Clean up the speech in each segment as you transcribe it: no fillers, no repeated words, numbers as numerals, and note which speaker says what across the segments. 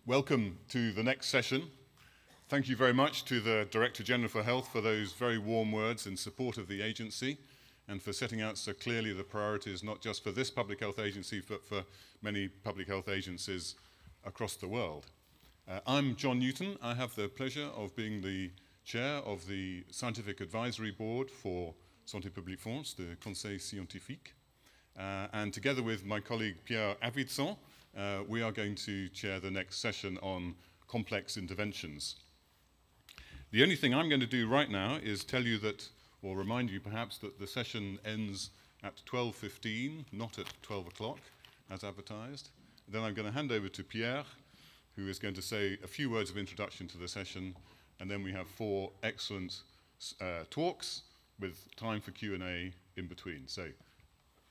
Speaker 1: Welcome to the next session. Thank you very much to the Director General for Health for those very warm words in support of the agency and for setting out so clearly the priorities, not just for this public health agency, but for many public health agencies across the world. I'm John Newton. I have the pleasure of being the chair of the Scientific Advisory Board for Santé Publique France, the Conseil Scientifique. And together with my colleague Pierre Avidson, we are going to chair the next session on complex interventions. The only thing I'm going to do right now is tell you that, or remind you perhaps, that the session ends at 12:15, not at 12 o'clock, as advertised. Then I'm going to hand over to Pierre, who is going to say a few words of introduction to the session, and then we have 4 excellent talks with time for Q&A in between. So,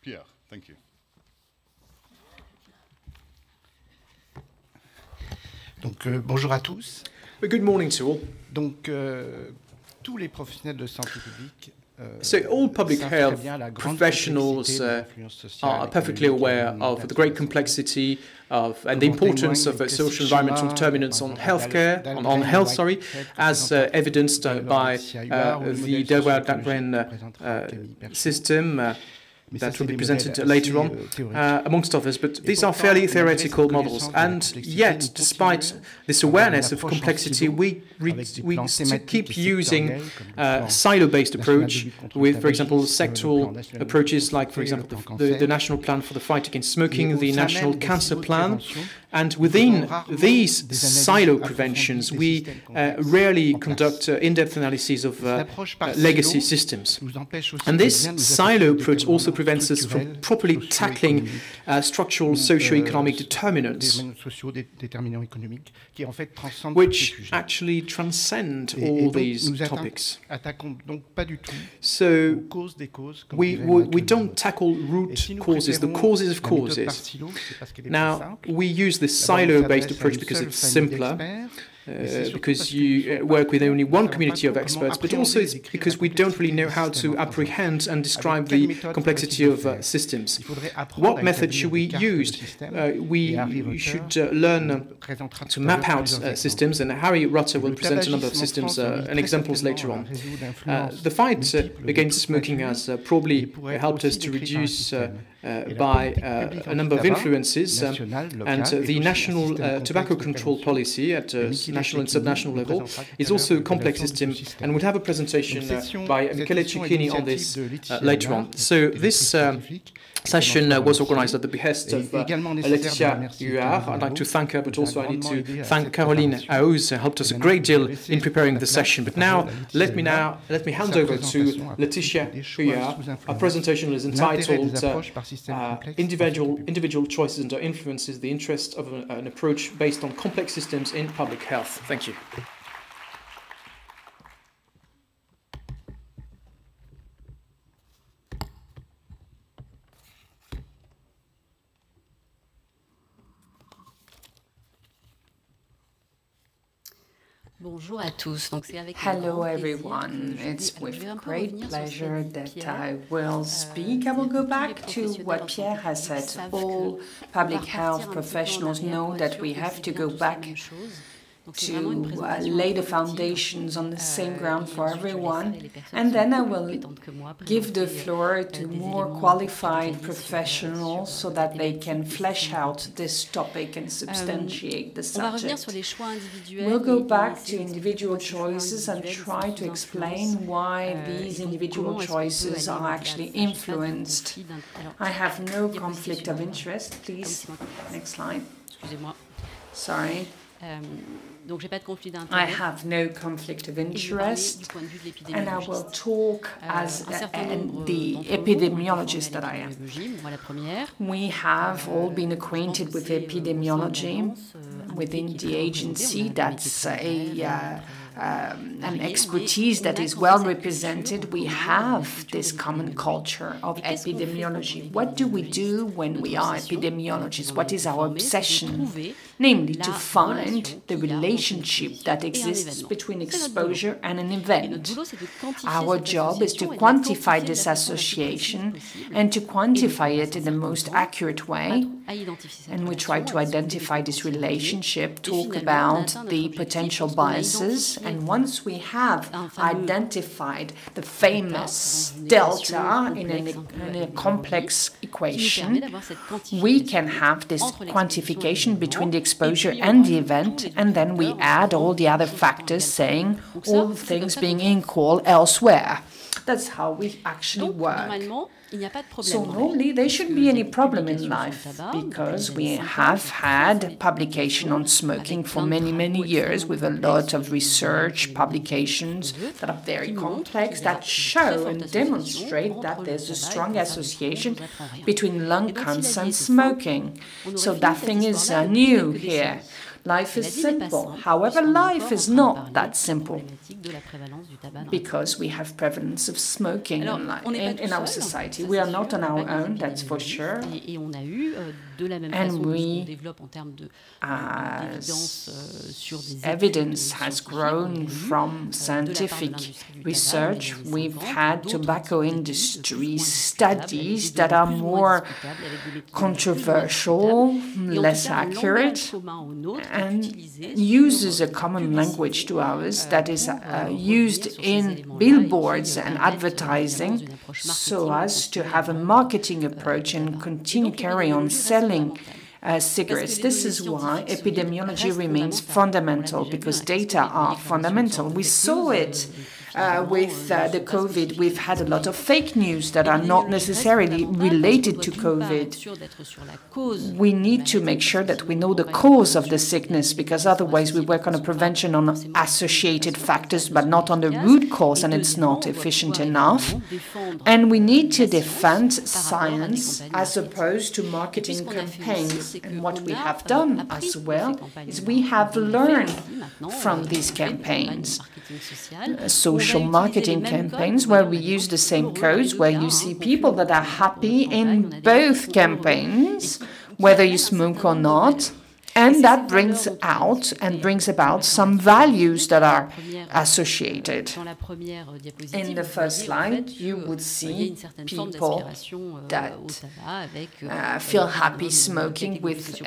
Speaker 1: Pierre, thank you.
Speaker 2: Donc, bonjour à tous.
Speaker 3: Good morning to all.
Speaker 2: Donc, tous les professionnels de santé publique
Speaker 3: So all public health professionals are perfectly aware of the great complexity of and the importance of social environmental determinants on healthcare, on health, as evidenced by the Delaware-Dagren system. That will be presented later on, amongst others. But these are fairly theoretical models. And yet, despite this awareness of complexity, we still keep using a silo-based approach with, for example, sectoral approaches like, for example, the National Plan for the Fight Against Smoking, the National Cancer Plan. And within these silo preventions, we rarely conduct in-depth analyses of legacy systems. And this silo approach also prevents us from properly tackling structural socio-economic determinants, which actually transcend all these topics. So we don't tackle root causes, the causes of causes. Now, we use this silo-based approach because it's simpler, because you work with only one community of experts, but also it's because we don't really know how to apprehend and describe the complexity of systems. What method should we use? We should learn to map out systems, and Harry Rutter will present a number of systems and examples later on. The fight against smoking has probably helped us to reduce by a number of influences, and the national tobacco control policy at national and subnational level is also a complex system, and we'll have a presentation by Michele Cecchini on this later on. So this session was organized at the behest of Laetitia Huard. I'd like to thank her, but also I need to thank Caroline Aouz, who helped us a great deal in preparing the session. But now, let me hand over to Laetitia Huard. Our presentation is entitled Individual Choices and Influences, the Interest of an Approach Based on Complex Systems in Public Health. Thank you.
Speaker 4: Hello everyone, it's with great pleasure that I will speak. I will go back to what Pierre has said. All public health professionals know that we have to go back to lay the foundations on the same ground for everyone, and then I will give the floor to more qualified professionals so that they can flesh out this topic and substantiate the subject. We'll go back to individual choices and try to explain why these individual choices are actually influenced. I have no conflict of interest. Please, next slide. Sorry. I have no conflict of interest, and I will talk as the epidemiologist that I am. We have all been acquainted with epidemiology within the agency. That's a an expertise that is well represented, we have this common culture of epidemiology. What do we do when we are epidemiologists? What is our obsession? Namely, to find the relationship that exists between exposure and an event. Our job is to quantify this association and to quantify it in the most accurate way. And we try to identify this relationship, talk about the potential biases, and once we have identified the famous delta in a complex equation, we can have this quantification between the exposure and the event, and then we add all the other factors, saying all things being equal elsewhere. That's how we actually work. So normally there shouldn't be any problem in life, because we have had publication on smoking for many, many years, with a lot of research publications that are very complex, that show and demonstrate that there's a strong association between lung cancer and smoking. So nothing is new here. Life is simple. However, life is not that simple, because we have prevalence of smoking in our society. We are not on our own, that's for sure. And we, as evidence has grown from scientific research, we've had tobacco industry studies that are more controversial, less accurate, and uses a common language to ours that is used in billboards and advertising, so as to have a marketing approach and continue carry on selling cigarettes. This is why epidemiology remains fundamental, because data are fundamental. We saw it with the COVID. We've had a lot of fake news that are not necessarily related to COVID. We need to make sure that we know the cause of the sickness, because otherwise we work on a prevention on associated factors but not on the root cause, and it's not efficient enough. And we need to defend science as opposed to marketing campaigns. And what we have done as well is we have learned from these campaigns. Social marketing campaigns where we use the same codes, where you see people that are happy in both campaigns, whether you smoke or not. And that brings out and brings about some values that are associated. In the first slide, you would see people that feel happy smoking with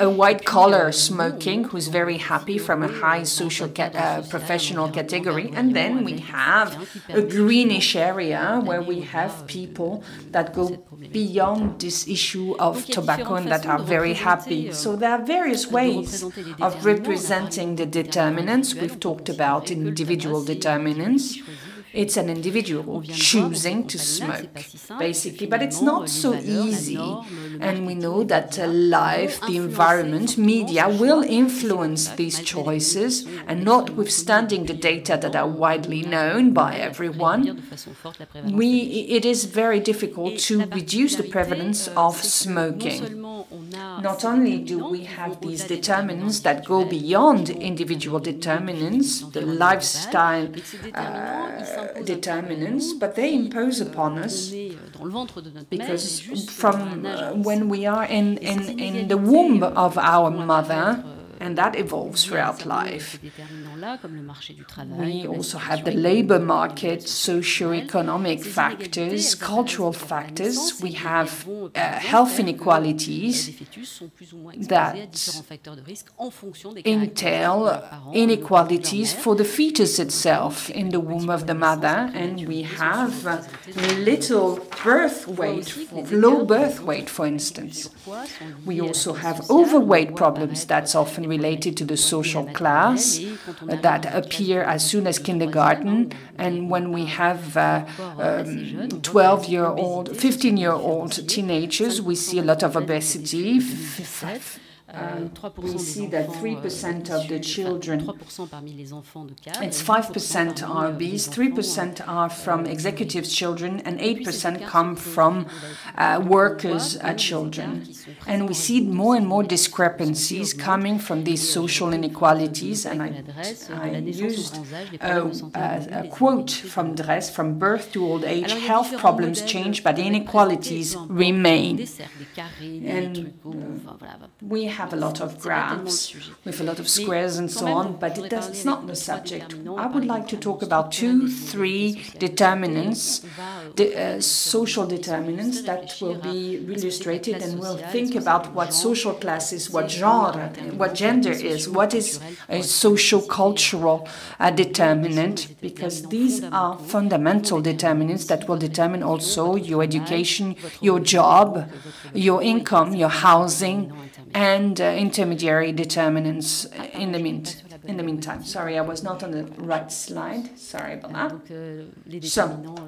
Speaker 4: a white collar smoking, who's very happy from a high social professional category. And then we have a greenish area where we have people that go beyond this issue of tobacco and that are very happy. So there are various ways of representing the determinants. We've talked about individual determinants. It's an individual choosing to smoke, basically, but it's not so easy. And we know that life, the environment, media will influence these choices, and notwithstanding the data that are widely known by everyone, it is very difficult to reduce the prevalence of smoking. Not only do we have these determinants that go beyond individual determinants, the lifestyle determinants, but they impose upon us, because from when we are in the womb of our mother, and that evolves throughout life. We also have the labor market, socio-economic factors, cultural factors. We have health inequalities that entail inequalities for the fetus itself in the womb of the mother, and we have little birth weight, low birth weight, for instance. We also have overweight problems that's often related to the social class that appear as soon as kindergarten. And when we have 12-year-old, 15-year-old teenagers, we see a lot of obesity. we see that 3% of the children, it's 5% are obese, 3% are from executives' children, and 8% come from workers' children. And we see more and more discrepancies coming from these social inequalities. And I used a quote from Dress: from birth to old age, health problems change, but inequalities remain. And we have a lot of graphs with a lot of squares and so on, but it's not the subject. I would like to talk about 2-3 determinants, social determinants that will be illustrated, and we'll think about what social class is, what genre, what gender is, what is a social-cultural determinant, because these are fundamental determinants that will determine also your education, your job, your income, your housing, and intermediary determinants in the meantime. Sorry, I was not on the right slide. Sorry about that. So,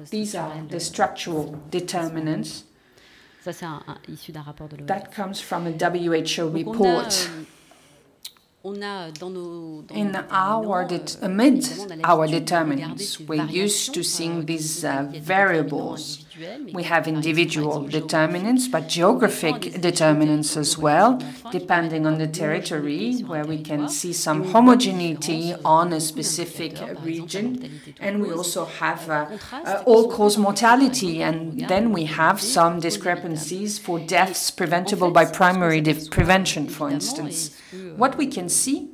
Speaker 4: these are the structural determinants. That comes from a WHO report. Amid our determinants, we're used to seeing these variables. We have individual determinants, but geographic determinants as well, depending on the territory, where we can see some homogeneity on a specific region. And we also have all-cause mortality, and then we have some discrepancies for deaths preventable by primary prevention, for instance. What we can see,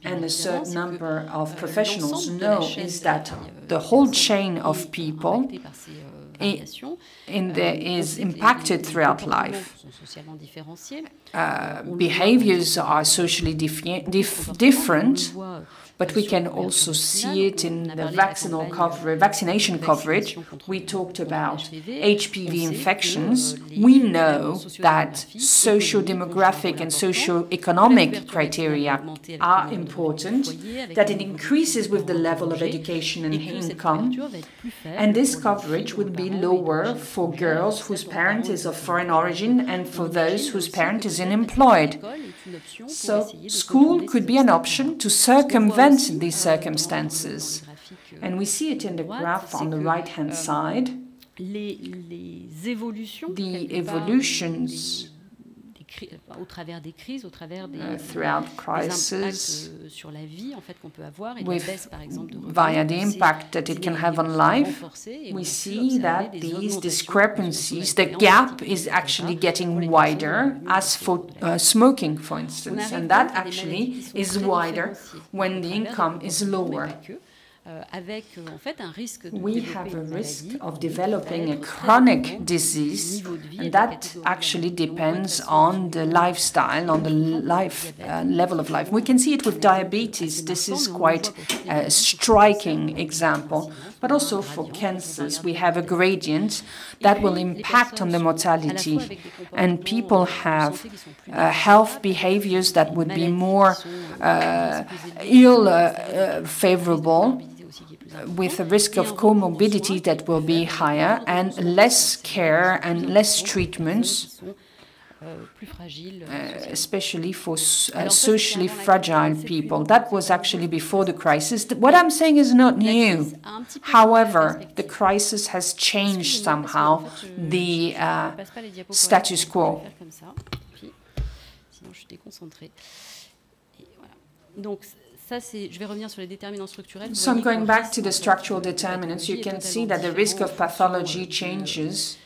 Speaker 4: and a certain number of professionals know, is that the whole chain of people is impacted throughout life. Behaviors are socially different, but we can also see it in the vaccination coverage. We talked about HPV infections. We know that socio-demographic and socio-economic criteria are important, that it increases with the level of education and income, and this coverage would be lower for girls whose parent is of foreign origin and for those whose parent is unemployed. So school could be an option to circumvent these circumstances. And we see it in the graph on the right-hand side. The evolutions throughout crises, via the impact that it can have on life, we see that these discrepancies, the gap is actually getting wider, as for smoking, for instance, and that actually is wider when the income is lower. We have a risk of developing a chronic disease, and that actually depends on the lifestyle, on the level of life. We can see it with diabetes. This is quite a striking example. But also for cancers, we have a gradient that will impact on the mortality, and people have health behaviors that would be more favorable, with a risk of comorbidity that will be higher, and less care and less treatments, especially for socially fragile people. That was actually before the crisis. What I'm saying is not new. However, the crisis has changed somehow the status quo. So I'm going back to the structural determinants. You can see that the risk of pathology changes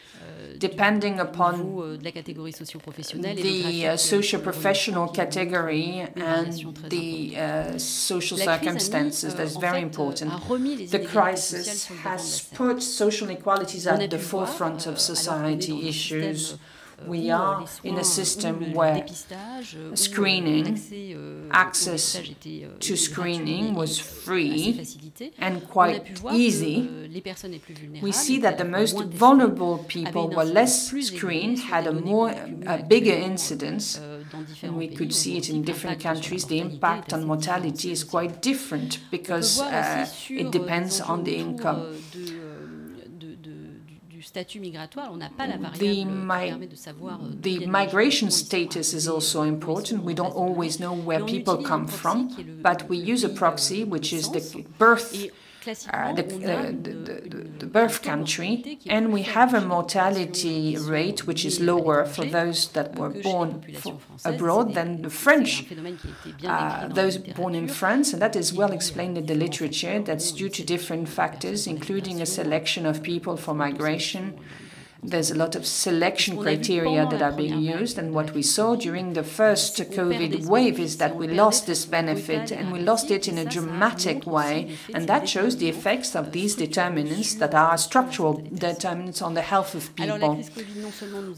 Speaker 4: depending upon the socio-professional category and the social circumstances. That's very important. The crisis has put social inequalities at the forefront of society issues. We are in a system where screening, access to screening was free and quite easy. We see that the most vulnerable people were less screened, had a bigger incidence, and we could see it in different countries. The impact on mortality is quite different because it depends on the income. The migration status is also important. We don't always know where people come from, but we use a proxy, which is the birth the birth country, and we have a mortality rate which is lower for those that were born abroad than the French, those born in France, and that is well explained in the literature. That's due to different factors, including a selection of people for migration. There's a lot of selection criteria that are being used, and what we saw during the first COVID wave is that we lost this benefit, and we lost it in a dramatic way, and that shows the effects of these determinants that are structural determinants on the health of people.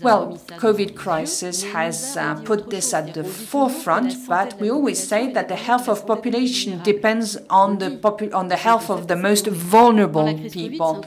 Speaker 4: Well, COVID crisis has put this at the forefront, but we always say that the health of population depends on the health of the most vulnerable people.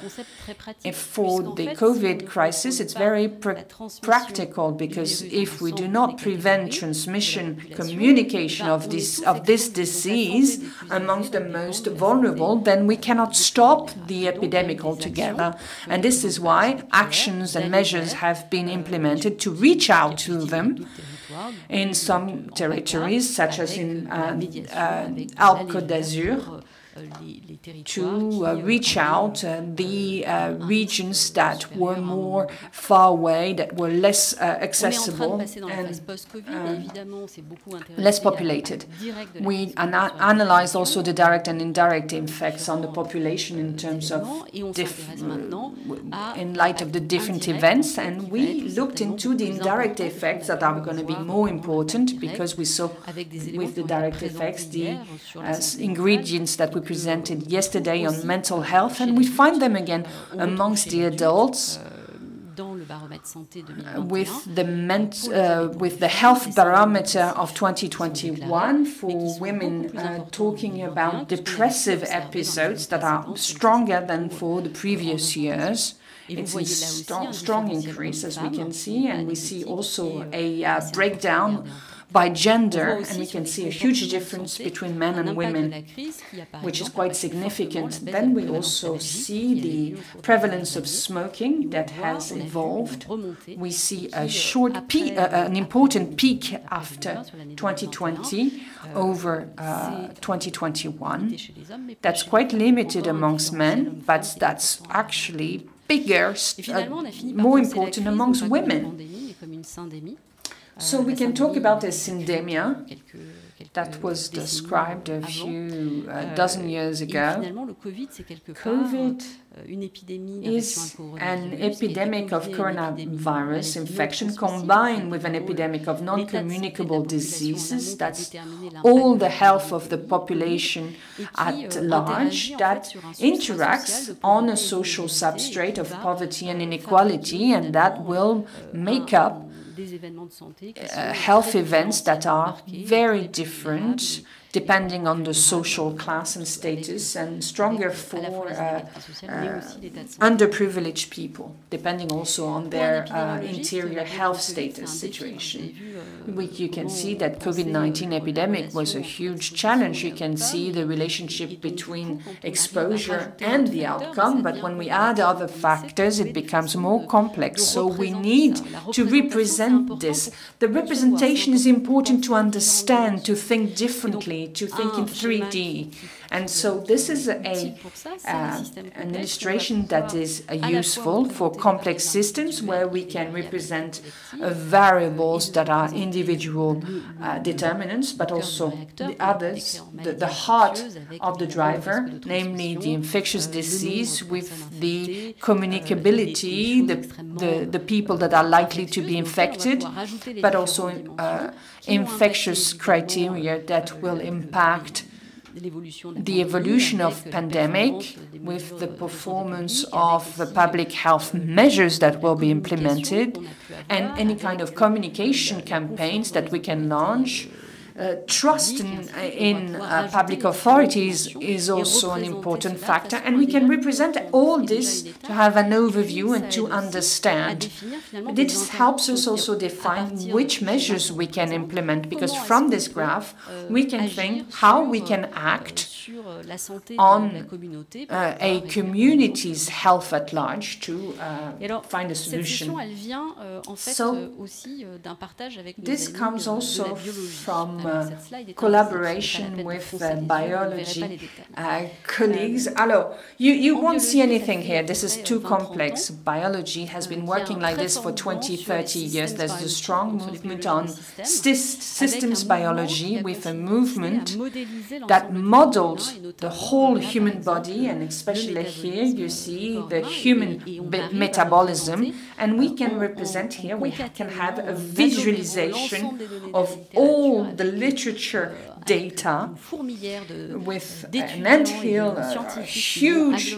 Speaker 4: For the COVID crisis, it's very practical, because if we do not prevent transmission, communication of this disease amongst the most vulnerable, then we cannot stop the epidemic altogether. And this is why actions and measures have been implemented to reach out to them in some territories, such as in Alpes-Côte d'Azur, to reach out the regions that were more far away, that were less accessible and less populated. We analyzed also the direct and indirect effects on the population in terms of in light of the different events, and we looked into the indirect effects that are going to be more important, because we saw with the direct effects the ingredients that we presented yesterday on mental health, and we find them again amongst the adults with the health barometer of 2021 for women, talking about depressive episodes that are stronger than for the previous years. It's a strong increase, as we can see, and we see also a breakdown by gender, and we can see a huge difference between men and women, which is quite significant. Then we also see the prevalence of smoking that has evolved. We see a short peak, an important peak after 2020 over 2021. That's quite limited amongst men, but that's actually bigger, more important amongst women. So we can talk about a syndemia that was described a few dozen years ago. COVID is an epidemic of coronavirus infection combined with an epidemic of non-communicable diseases. That's all the health of the population at large that interacts on a social substrate of poverty and inequality, and that will make up health events that are very different depending on the social class and status, and stronger for underprivileged people, depending also on their interior health status situation. You can see that COVID-19 epidemic was a huge challenge. You can see the relationship between exposure and the outcome, but when we add other factors, it becomes more complex. So we need to represent this. The representation is important to understand, to think differently, to think in 3D. And so this is an illustration that is useful for complex systems where we can represent variables that are individual determinants, but also the others, the heart of the driver, namely the infectious disease with the communicability, the people that are likely to be infected, but also infectious criteria that will impact the evolution of pandemic with the performance of the public health measures that will be implemented, and any kind of communication campaigns that we can launch. Trust in public authorities is also an important factor, and we can represent all this to have an overview and to understand. This helps us also define which measures we can implement, because from this graph we can think how we can act on a community's health at large to find a solution. So this comes also from collaboration with biology colleagues. Alors, you won't see anything here. This is too complex. Biology has been working like this for 20, 30 years. There's a strong movement on systems biology with a movement that models the whole human body, and especially here you see the human metabolism, and we can represent here, we can have a visualization of all the literature data with an anthill, a huge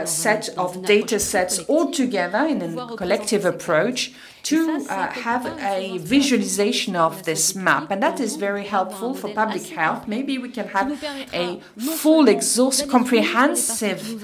Speaker 4: set of data sets all together in a collective approach to have a visualization of this map. And that is very helpful for public health. Maybe we can have a full, comprehensive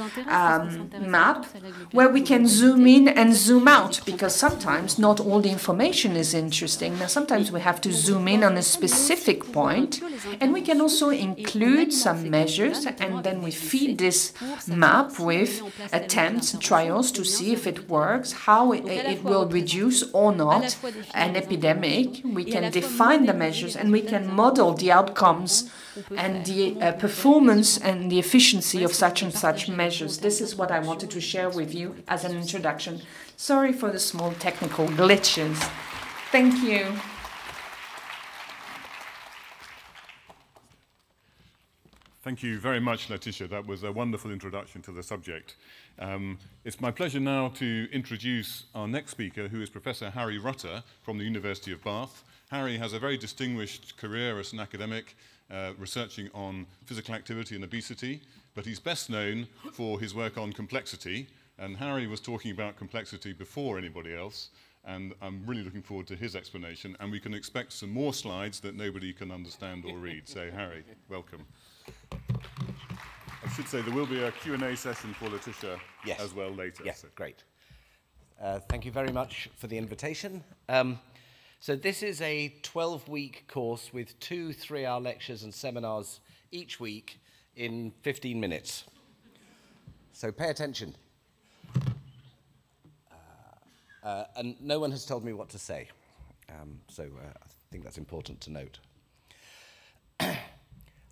Speaker 4: map where we can zoom in and zoom out, because sometimes not all the information is interesting. Now, sometimes we have to zoom in on a specific point, and we can also include some measures, and then we feed this map with attempts and trials to see if it works, how it will reduce or not an epidemic. We can define the measures, and we can model the outcomes and the performance and the efficiency of such and such measures. This is what I wanted to share with you as an introduction. Sorry for the small technical glitches. Thank you.
Speaker 1: Thank you very much, Laetitia. That was a wonderful introduction to the subject. It's my pleasure now to introduce our next speaker, who is Professor Harry Rutter from the University of Bath. Harry has a very distinguished career as an academic, researching on physical activity and obesity, but he's best known for his work on complexity. And Harry was talking about complexity before anybody else, and I'm really looking forward to his explanation. And we can expect some more slides that nobody can understand or read. So, Harry, welcome. I should say there will be a Q&A session for Laetitia as well later.
Speaker 5: Yes, so. Great. Thank you very much for the invitation. So this is a 12-week course with 2 3-hour lectures and seminars each week in 15 minutes. So pay attention. And no one has told me what to say. So I think that's important to note.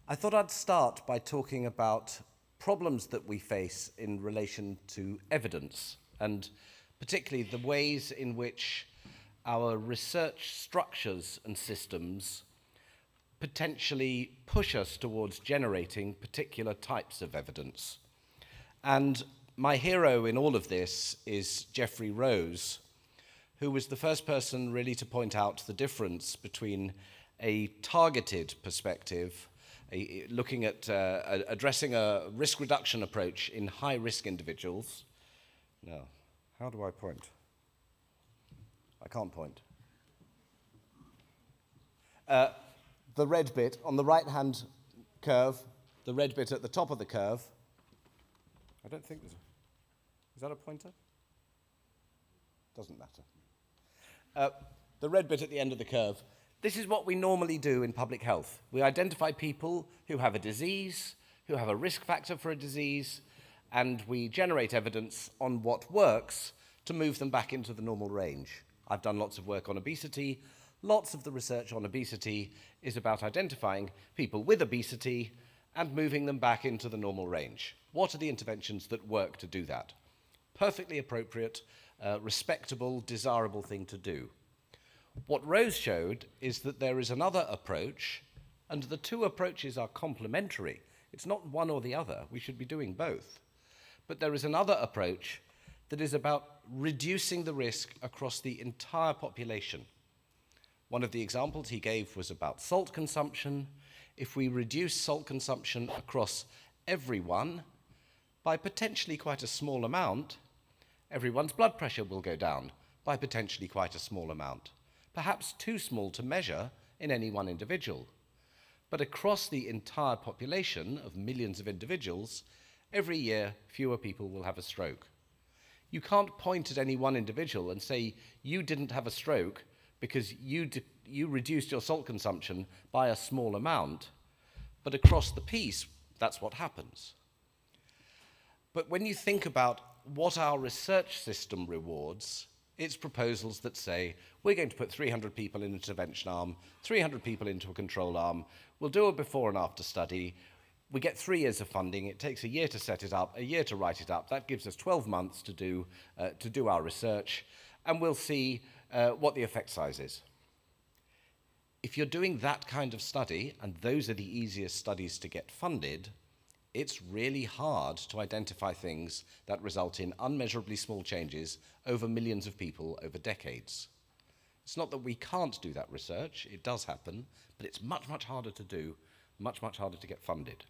Speaker 5: I thought I'd start by talking about problems that we face in relation to evidence, and particularly the ways in which our research structures and systems potentially push us towards generating particular types of evidence. And my hero in all of this is Geoffrey Rose, who was the first person really to point out the difference between a targeted perspective, looking at addressing a risk reduction approach in high-risk individuals. Now, how do I point? I can't point. The red bit on the right-hand curve, the red bit at the top of the curve. I don't think there's is that a pointer? Doesn't matter. The red bit at the end of the curve. This is what we normally do in public health. We identify people who have a disease, who have a risk factor for a disease, and we generate evidence on what works to move them back into the normal range. I've done lots of work on obesity. Lots of the research on obesity is about identifying people with obesity and moving them back into the normal range. What are the interventions that work to do that? Perfectly appropriate, respectable, desirable thing to do. What Rose showed is that there is another approach, and the two approaches are complementary. It's not one or the other. We should be doing both. But there is another approach that is about reducing the risk across the entire population. One of the examples he gave was about salt consumption. If we reduce salt consumption across everyone by potentially quite a small amount, everyone's blood pressure will go down by potentially quite a small amount. Perhaps too small to measure in any one individual. But across the entire population of millions of individuals, every year fewer people will have a stroke. You can't point at any one individual and say, you didn't have a stroke because you reduced your salt consumption by a small amount. But across the piece, That's what happens. But when you think about what our research system rewards, it's proposals that say, we're going to put 300 people in an intervention arm, 300 people into a control arm, we'll do a before and after study, we get 3 years of funding, it takes a year to set it up, a year to write it up, that gives us 12 months to do our research, and we'll see what the effect size is. If you're doing that kind of study, and those are the easiest studies to get funded, it's really hard to identify things that result in unmeasurably small changes over millions of people over decades. It's not that we can't do that research, it does happen, but it's much, much harder to do, much, much harder to get funded.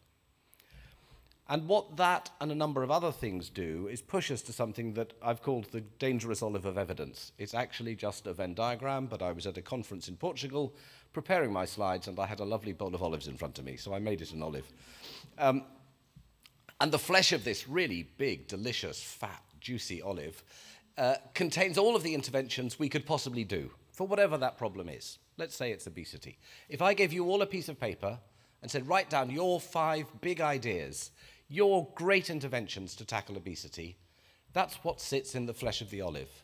Speaker 5: And what that and a number of other things do is push us to something that I've called the dangerous olive of evidence. It's actually just a Venn diagram, but I was at a conference in Portugal preparing my slides, and I had a lovely bowl of olives in front of me, so I made it an olive. And the flesh of this really big, delicious, fat, juicy olive contains all of the interventions we could possibly do for whatever that problem is. Let's say it's obesity. If I gave you all a piece of paper and said, write down your 5 big ideas, your great interventions to tackle obesity, that's what sits in the flesh of the olive.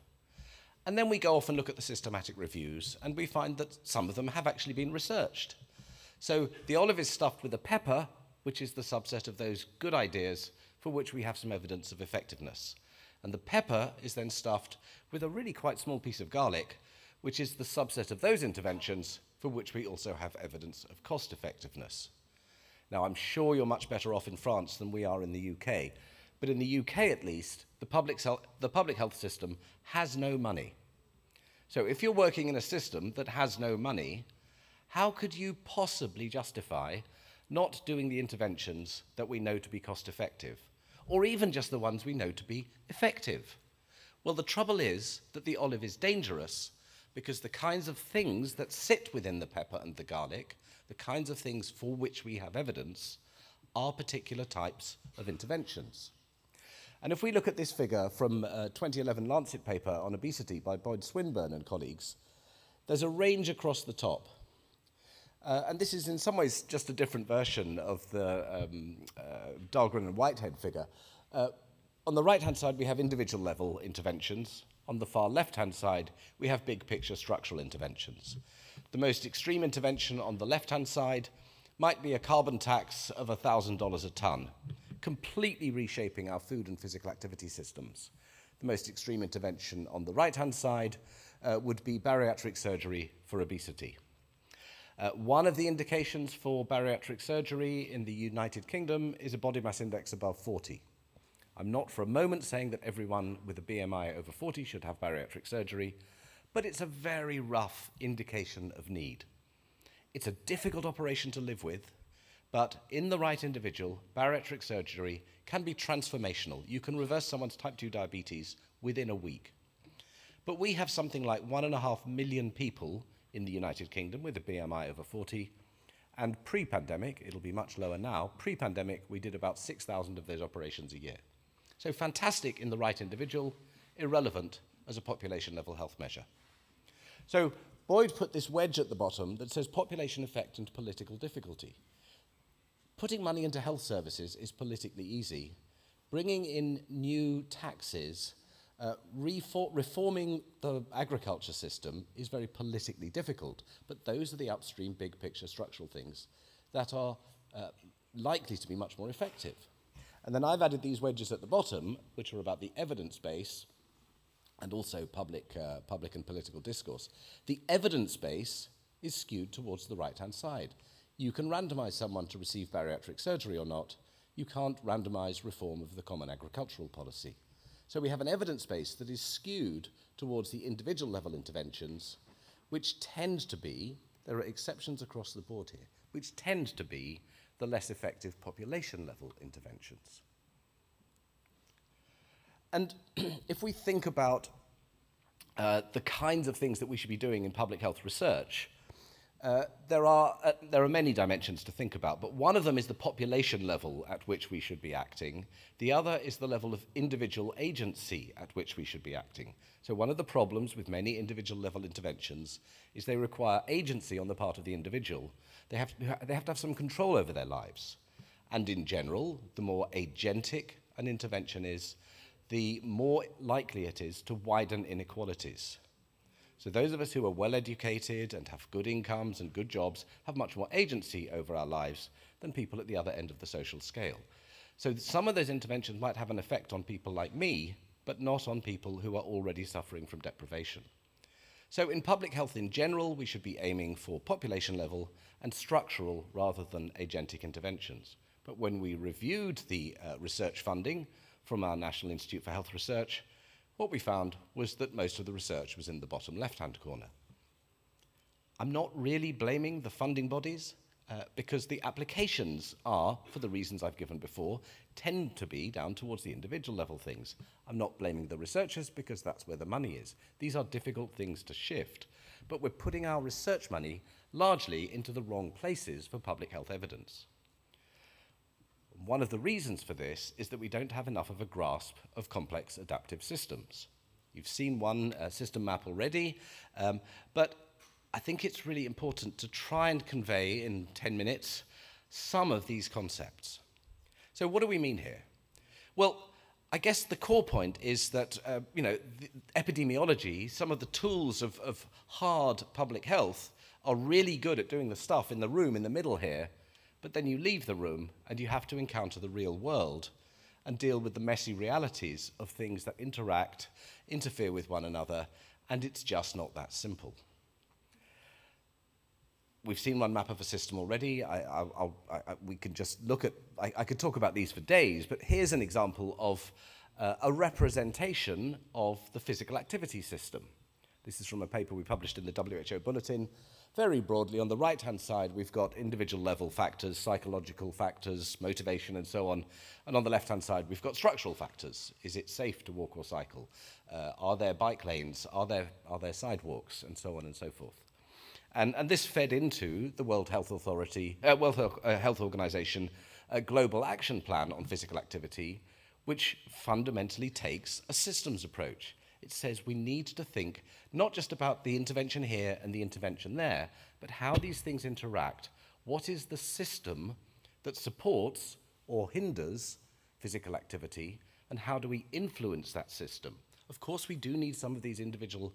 Speaker 5: And then we go off and look at the systematic reviews, and we find that some of them have actually been researched. So the olive is stuffed with a pepper, which is the subset of those good ideas for which we have some evidence of effectiveness. And the pepper is then stuffed with a really quite small piece of garlic, which is the subset of those interventions for which we also have evidence of cost effectiveness. Now, I'm sure you're much better off in France than we are in the UK, but in the UK at least, the public health system has no money. So if you're working in a system that has no money, how could you possibly justify not doing the interventions that we know to be cost effective, or even just the ones we know to be effective? Well, the trouble is that the olive is dangerous because the kinds of things that sit within the pepper and the garlic, the kinds of things for which we have evidence, are particular types of interventions. And if we look at this figure from a 2011 Lancet paper on obesity by Boyd Swinburne and colleagues, there's a range across the top. And this is in some ways just a different version of the Dahlgren and Whitehead figure. On the right-hand side, we have individual level interventions. On the far left-hand side, we have big picture structural interventions. The most extreme intervention on the left-hand side might be a carbon tax of $1,000 a ton, completely reshaping our food and physical activity systems. The most extreme intervention on the right-hand side would be bariatric surgery for obesity. One of the indications for bariatric surgery in the United Kingdom is a body mass index above 40. I'm not for a moment saying that everyone with a BMI over 40 should have bariatric surgery, but it's a very rough indication of need. It's a difficult operation to live with, but in the right individual, bariatric surgery can be transformational. You can reverse someone's type 2 diabetes within a week. But we have something like 1.5 million people in the United Kingdom with a BMI over 40, and pre-pandemic, it'll be much lower now, pre-pandemic we did about 6,000 of those operations a year. So fantastic in the right individual, irrelevant as a population level health measure. So Boyd put this wedge at the bottom that says population effect and political difficulty. Putting money into health services is politically easy. Bringing in new taxes, reforming the agriculture system is very politically difficult, but those are the upstream big picture structural things that are likely to be much more effective. And then I've added these wedges at the bottom, which are about the evidence base and also public and political discourse. The evidence base is skewed towards the right-hand side. You can randomize someone to receive bariatric surgery or not. You can't randomize reform of the common agricultural policy. So we have an evidence base that is skewed towards the individual level interventions, which tend to be, there are exceptions across the board here, which tend to be the less effective population level interventions. And if we think about the kinds of things that we should be doing in public health research, there are many dimensions to think about, but one of them is the population level at which we should be acting. The other is the level of individual agency at which we should be acting. So one of the problems with many individual level interventions is they require agency on the part of the individual. They have to have some control over their lives. And in general, the more agentic an intervention is, the more likely it is to widen inequalities. So those of us who are well educated and have good incomes and good jobs have much more agency over our lives than people at the other end of the social scale. So some of those interventions might have an effect on people like me, but not on people who are already suffering from deprivation. So in public health in general, we should be aiming for population level and structural rather than agentic interventions. But when we reviewed the research funding from our National Institute for Health Research, what we found was that most of the research was in the bottom left-hand corner. I'm not really blaming the funding bodies because the applications are, for the reasons I've given before, tend to be down towards the individual level things. I'm not blaming the researchers because that's where the money is. These are difficult things to shift, but we're putting our research money largely into the wrong places for public health evidence. One of the reasons for this is that we don't have enough of a grasp of complex adaptive systems. You've seen one system map already, but I think it's really important to try and convey in 10 minutes some of these concepts. So what do we mean here? Well, I guess the core point is that, the epidemiology, some of the tools of hard public health are really good at doing the stuff in the room in the middle here, but then you leave the room and you have to encounter the real world and deal with the messy realities of things that interact, interfere with one another, and it's just not that simple. We've seen one map of a system already. We can just look at, I could talk about these for days, but here's an example of a representation of the physical activity system. This is from a paper we published in the WHO Bulletin. Very broadly, on the right-hand side, we've got individual level factors, psychological factors, motivation, and so on. And on the left-hand side, we've got structural factors. Is it safe to walk or cycle? Are there bike lanes? Are there sidewalks? And so on and so forth. And this fed into the World Health Organization Global Action Plan on Physical Activity, which fundamentally takes a systems approach. It says we need to think not just about the intervention here and the intervention there, but how these things interact. What is the system that supports or hinders physical activity, and how do we influence that system? Of course, we do need some of these individual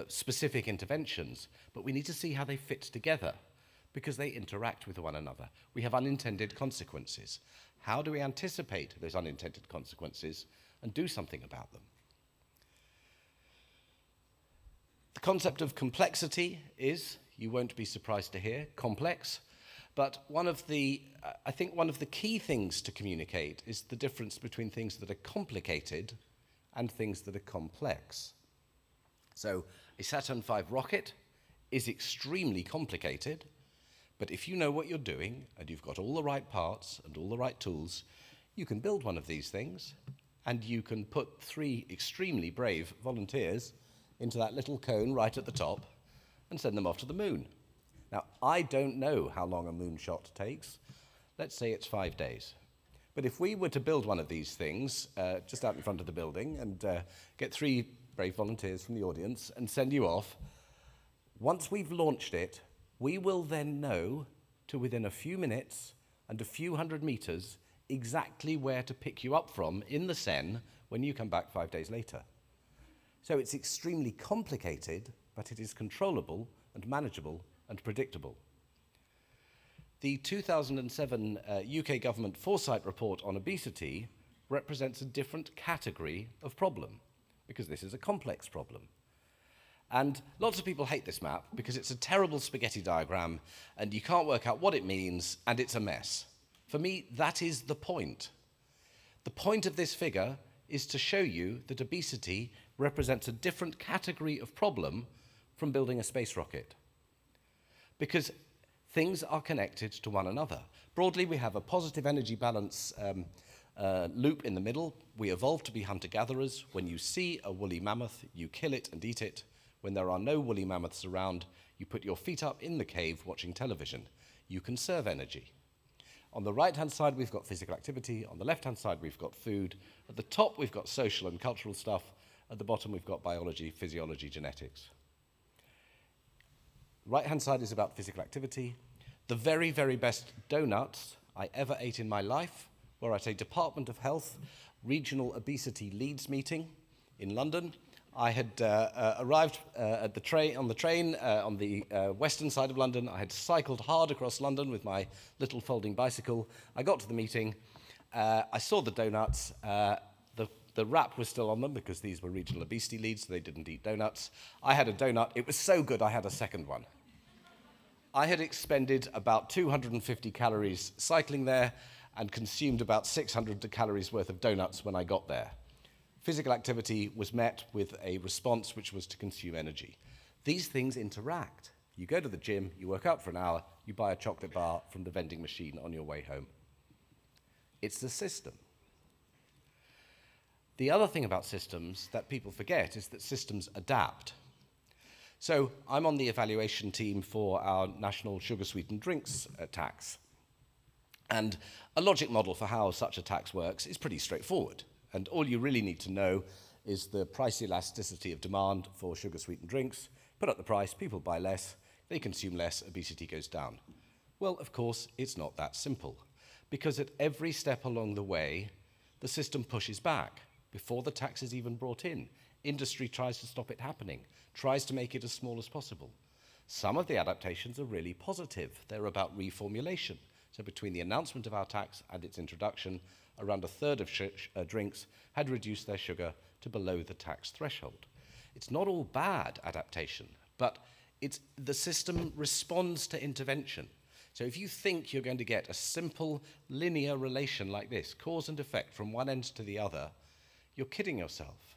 Speaker 5: specific interventions, but we need to see how they fit together because they interact with one another. We have unintended consequences. How do we anticipate those unintended consequences and do something about them? The concept of complexity is, you won't be surprised to hear, complex. But I think one of the key things to communicate is the difference between things that are complicated and things that are complex. So a Saturn V rocket is extremely complicated, but if you know what you're doing and you've got all the right parts and all the right tools, you can build one of these things and you can put 3 extremely brave volunteers into that little cone right at the top and send them off to the moon. Now, I don't know how long a moonshot takes. Let's say it's 5 days. But if we were to build one of these things just out in front of the building and get 3 brave volunteers from the audience and send you off, once we've launched it, we will then know to within a few minutes and a few hundred meters exactly where to pick you up from in the Seine when you come back 5 days later. So it's extremely complicated, but it is controllable and manageable and predictable. The 2007 UK government foresight report on obesity represents a different category of problem, because this is a complex problem. And lots of people hate this map because it's a terrible spaghetti diagram and you can't work out what it means and it's a mess. For me, that is the point. The point of this figure is to show you that obesity represents a different category of problem from building a space rocket. Because things are connected to one another. Broadly, we have a positive energy balance loop in the middle. We evolved to be hunter-gatherers. When you see a woolly mammoth, you kill it and eat it. When there are no woolly mammoths around, you put your feet up in the cave watching television. You conserve energy. On the right-hand side, we've got physical activity. On the left-hand side, we've got food. At the top, we've got social and cultural stuff. At the bottom, we've got biology, physiology, genetics. Right-hand side is about physical activity. The very, very best donuts I ever ate in my life were at a Department of Health regional obesity leads meeting in London. I had arrived on the train on the western side of London. I had cycled hard across London with my little folding bicycle. I got to the meeting. I saw the donuts. The wrap was still on them because these were regional obesity leads, so they didn't eat donuts. I had a donut. It was so good, I had a second one. I had expended about 250 calories cycling there and consumed about 600 calories worth of donuts when I got there. Physical activity was met with a response which was to consume energy. These things interact. You go to the gym, you work out for an hour, you buy a chocolate bar from the vending machine on your way home. It's the system. The other thing about systems that people forget is that systems adapt. So I'm on the evaluation team for our national sugar-sweetened drinks tax. And a logic model for how such a tax works is pretty straightforward. And all you really need to know is the price elasticity of demand for sugar-sweetened drinks. Put up the price, people buy less, they consume less, obesity goes down. Well, of course, it's not that simple. Because at every step along the way, the system pushes back. Before the tax is even brought in, industry tries to stop it happening, tries to make it as small as possible. Some of the adaptations are really positive. They're about reformulation. So between the announcement of our tax and its introduction, around a third of drinks had reduced their sugar to below the tax threshold. It's not all bad adaptation, but the system responds to intervention. So if you think you're going to get a simple linear relation like this, cause and effect from one end to the other, you're kidding yourself,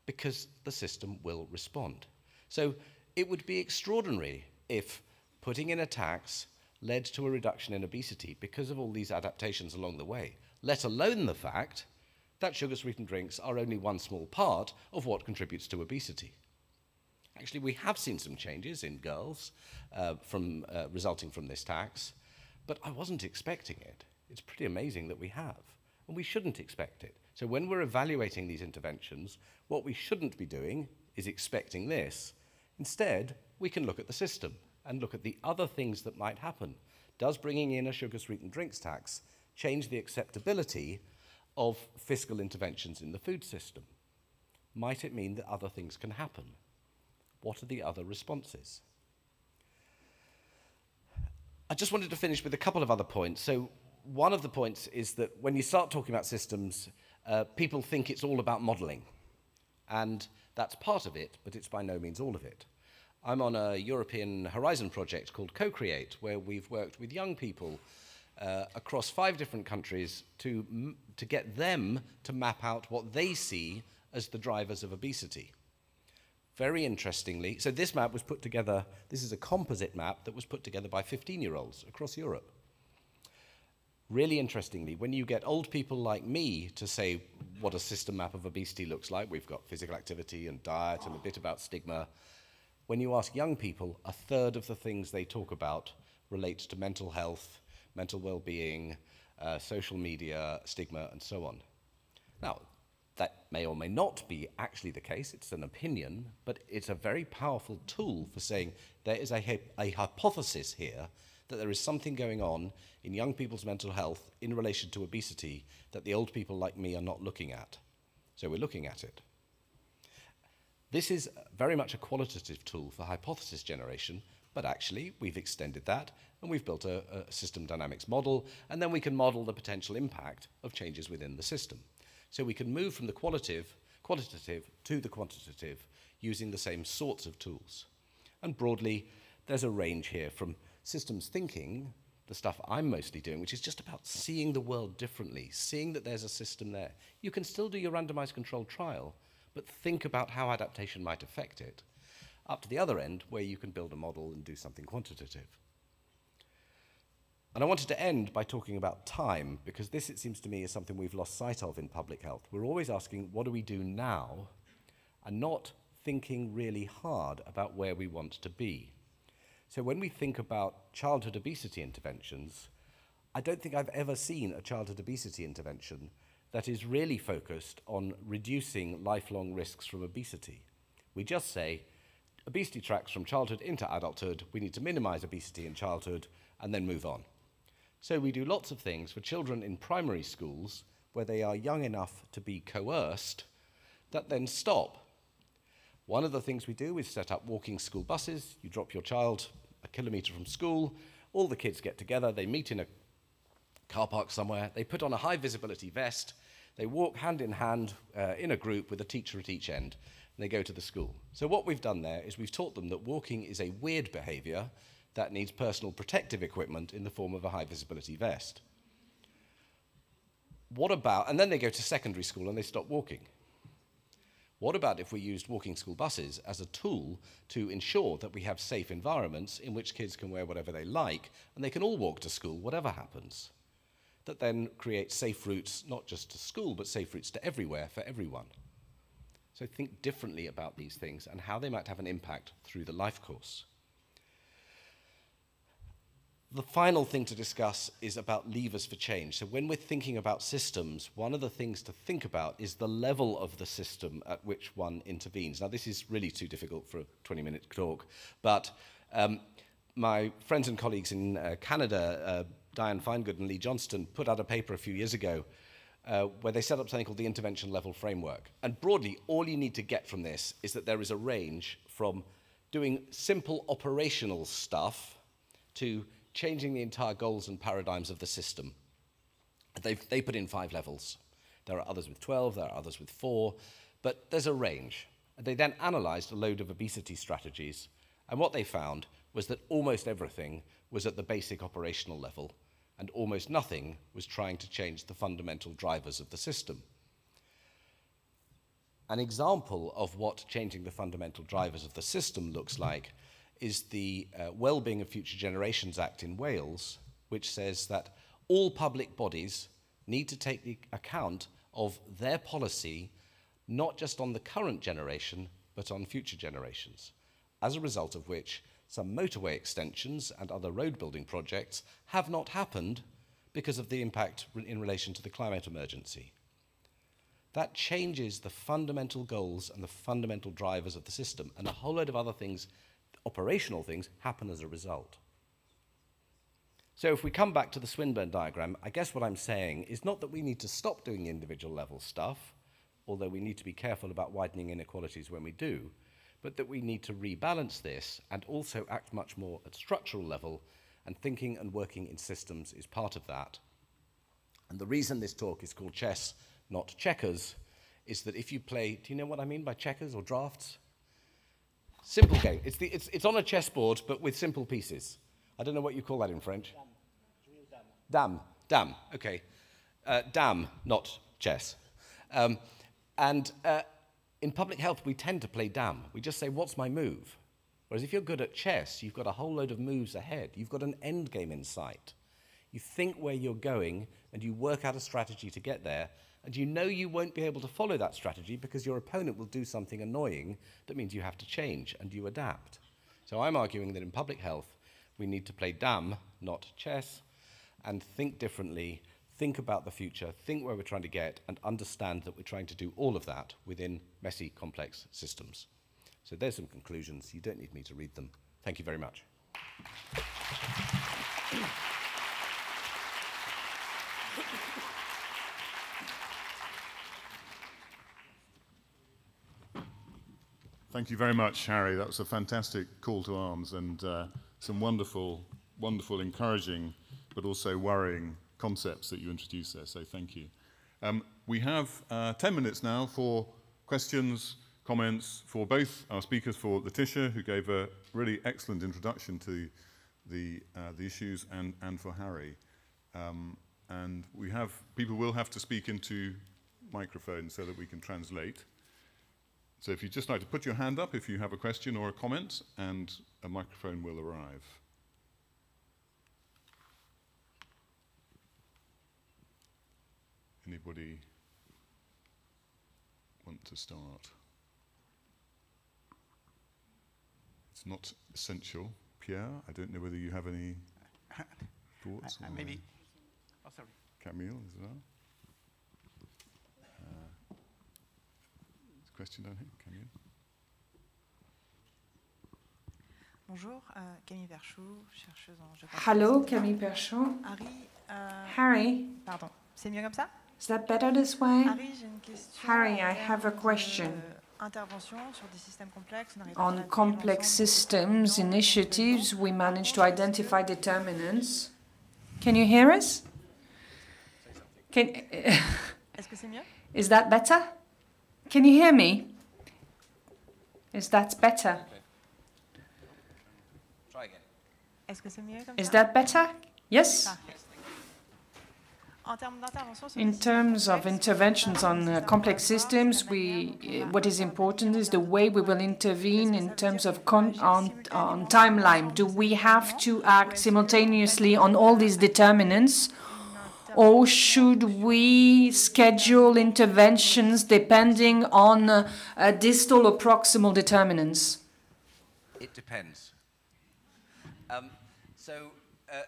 Speaker 5: because the system will respond. So it would be extraordinary if putting in a tax led to a reduction in obesity because of all these adaptations along the way, let alone the fact that sugar-sweetened drinks are only one small part of what contributes to obesity. Actually, we have seen some changes in girls resulting from this tax, but I wasn't expecting it. It's pretty amazing that we have, and we shouldn't expect it. So when we're evaluating these interventions, what we shouldn't be doing is expecting this. Instead, we can look at the system and look at the other things that might happen. Does bringing in a sugar-sweetened drinks tax change the acceptability of fiscal interventions in the food system? Might it mean that other things can happen? What are the other responses? I just wanted to finish with a couple of other points. So one of the points is that when you start talking about systems, people think it's all about modelling. And that's part of it, but it's by no means all of it. I'm on a European Horizon project called Co-Create, where we've worked with young people across 5 different countries to get them to map out what they see as the drivers of obesity. Very interestingly, so this map was put together, this is a composite map that was put together by 15-year-olds across Europe. Really interestingly, when you get old people like me to say what a system map of obesity looks like, we've got physical activity and diet and a bit about stigma. When you ask young people, a third of the things they talk about relate to mental health, mental well-being, social media, stigma, and so on. Now, that may or may not be actually the case, it's an opinion, but it's a very powerful tool for saying there is a hypothesis here that there is something going on in young people's mental health in relation to obesity that the old people like me are not looking at. So we're looking at it. This is very much a qualitative tool for hypothesis generation, but actually we've extended that and we've built a system dynamics model, and then we can model the potential impact of changes within the system. So we can move from the qualitative to the quantitative using the same sorts of tools. And broadly, there's a range here from systems thinking, the stuff I'm mostly doing, which is just about seeing the world differently, seeing that there's a system there. You can still do your randomized controlled trial, but think about how adaptation might affect it, up to the other end where you can build a model and do something quantitative. And I wanted to end by talking about time, because this, it seems to me, is something we've lost sight of in public health. We're always asking, what do we do now, and not thinking really hard about where we want to be. So when we think about childhood obesity interventions, I don't think I've ever seen a childhood obesity intervention that is really focused on reducing lifelong risks from obesity. We just say, obesity tracks from childhood into adulthood, we need to minimize obesity in childhood, and then move on. So we do lots of things for children in primary schools where they are young enough to be coerced that then stop. One of the things we do is set up walking school buses. You drop your child a kilometre from school, all the kids get together, they meet in a car park somewhere, they put on a high visibility vest, they walk hand in hand in a group with a teacher at each end, and they go to the school. So what we've done there is we've taught them that walking is a weird behaviour that needs personal protective equipment in the form of a high visibility vest. What about, and then they go to secondary school and they stop walking. What about if we used walking school buses as a tool to ensure that we have safe environments in which kids can wear whatever they like and they can all walk to school, whatever happens? That then creates safe routes, not just to school, but safe routes to everywhere for everyone. So think differently about these things and how they might have an impact through the life course. The final thing to discuss is about levers for change. So when we're thinking about systems, one of the things to think about is the level of the system at which one intervenes. Now, this is really too difficult for a 20-minute talk, but my friends and colleagues in Canada, Diane Finegood and Lee Johnston, put out a paper a few years ago where they set up something called the intervention level framework. And broadly, all you need to get from this is that there is a range from doing simple operational stuff to changing the entire goals and paradigms of the system. They put in 5 levels. There are others with 12, there are others with 4, but there's a range. They then analysed a load of obesity strategies, and what they found was that almost everything was at the basic operational level, and almost nothing was trying to change the fundamental drivers of the system. An example of what changing the fundamental drivers of the system looks like is the Wellbeing of Future Generations Act in Wales, which says that all public bodies need to take the account of their policy, not just on the current generation, but on future generations, as a result of which some motorway extensions and other road building projects have not happened because of the impact in relation to the climate emergency. That changes the fundamental goals and the fundamental drivers of the system, and a whole load of other things, operational things, happen as a result. So if we come back to the Swinburne diagram, I guess what I'm saying is not that we need to stop doing individual level stuff, although we need to be careful about widening inequalities when we do, but that we need to rebalance this and also act much more at structural level, and thinking and working in systems is part of that. And the reason this talk is called chess, not checkers, is that if you play, do you know what I mean by checkers or drafts? Simple game. It's on a chessboard, but with simple pieces. I don't know what you call that in French. Dame. Dame. Okay. Dame, not chess. In public health, we tend to play dame. We just say, what's my move? Whereas if you're good at chess, you've got a whole load of moves ahead. You've got an end game in sight. You think where you're going, and you work out a strategy to get there, and you know you won't be able to follow that strategy because your opponent will do something annoying that means you have to change, and you adapt. So I'm arguing that in public health, we need to play dame, not chess, and think differently, think about the future, think where we're trying to get, and understand that we're trying to do all of that within messy, complex systems. So there's some conclusions. You don't need me to read them. Thank you very much.
Speaker 1: Thank you very much, Harry. That was a fantastic call to arms and some wonderful, wonderful, encouraging, but also worrying concepts that you introduced there, so thank you. We have 10 minutes now for questions, comments for both our speakers, for Letitia, who gave a really excellent introduction to the issues, and for Harry. And people will have to speak into microphones so that we can translate. So if you'd just like to put your hand up if you have a question or a comment, and a microphone will arrive. Anybody want to start? It's not essential. Pierre, I don't know whether you have any thoughts?
Speaker 2: Maybe. Oh, sorry.
Speaker 1: Camille as well. Question down here, Camille.
Speaker 6: Bonjour, Camille Perchot, chercheuse en géographie.
Speaker 4: Hello, Camille Perchot. Harry.
Speaker 6: Pardon, c'est mieux comme ça?
Speaker 4: Is that better this way?
Speaker 6: Harry, j'ai une question.
Speaker 4: Harry, I have a question.
Speaker 6: Intervention sur des systèmes complexes.
Speaker 4: On complex systems initiatives, we manage to identify determinants. Can you hear us?
Speaker 6: Est-ce que c'est mieux?
Speaker 4: Is that better? Can you hear me? Is that better?
Speaker 5: Try again.
Speaker 6: Est-ce que c'est mieux comme
Speaker 4: Is
Speaker 6: ça?
Speaker 4: that better? Yes?
Speaker 6: Parfait. En termes d'intervention sur
Speaker 4: In terms of interventions on complex systems, what is important is the way we will intervene in terms of on timeline. Do we have to act simultaneously on all these determinants, or should we schedule interventions depending on distal or proximal determinants?
Speaker 5: It depends.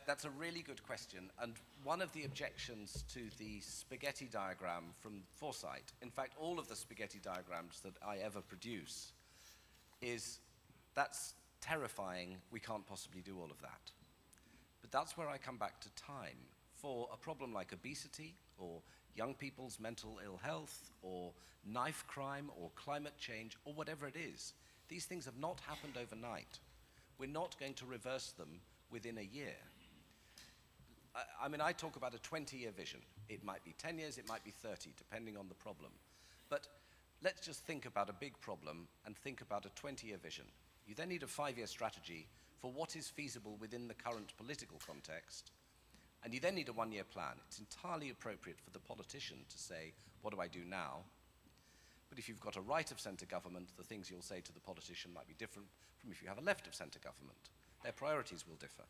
Speaker 5: That's a really good question, and one of the objections to the spaghetti diagram from Foresight, in fact all of the spaghetti diagrams that I ever produce, is that's terrifying, we can't possibly do all of that. But that's where I come back to time. For a problem like obesity, or young people's mental ill health, or knife crime, or climate change, or whatever it is, these things have not happened overnight. We're not going to reverse them within a year. I mean, I talk about a 20-year vision. It might be 10 years, it might be 30, depending on the problem. But let's just think about a big problem and think about a 20-year vision. You then need a 5-year strategy for what is feasible within the current political context. And you then need a 1-year plan. It's entirely appropriate for the politician to say, what do I do now? But if you've got a right-of-centre government, the things you'll say to the politician might be different from if you have a left-of-centre government. Their priorities will differ.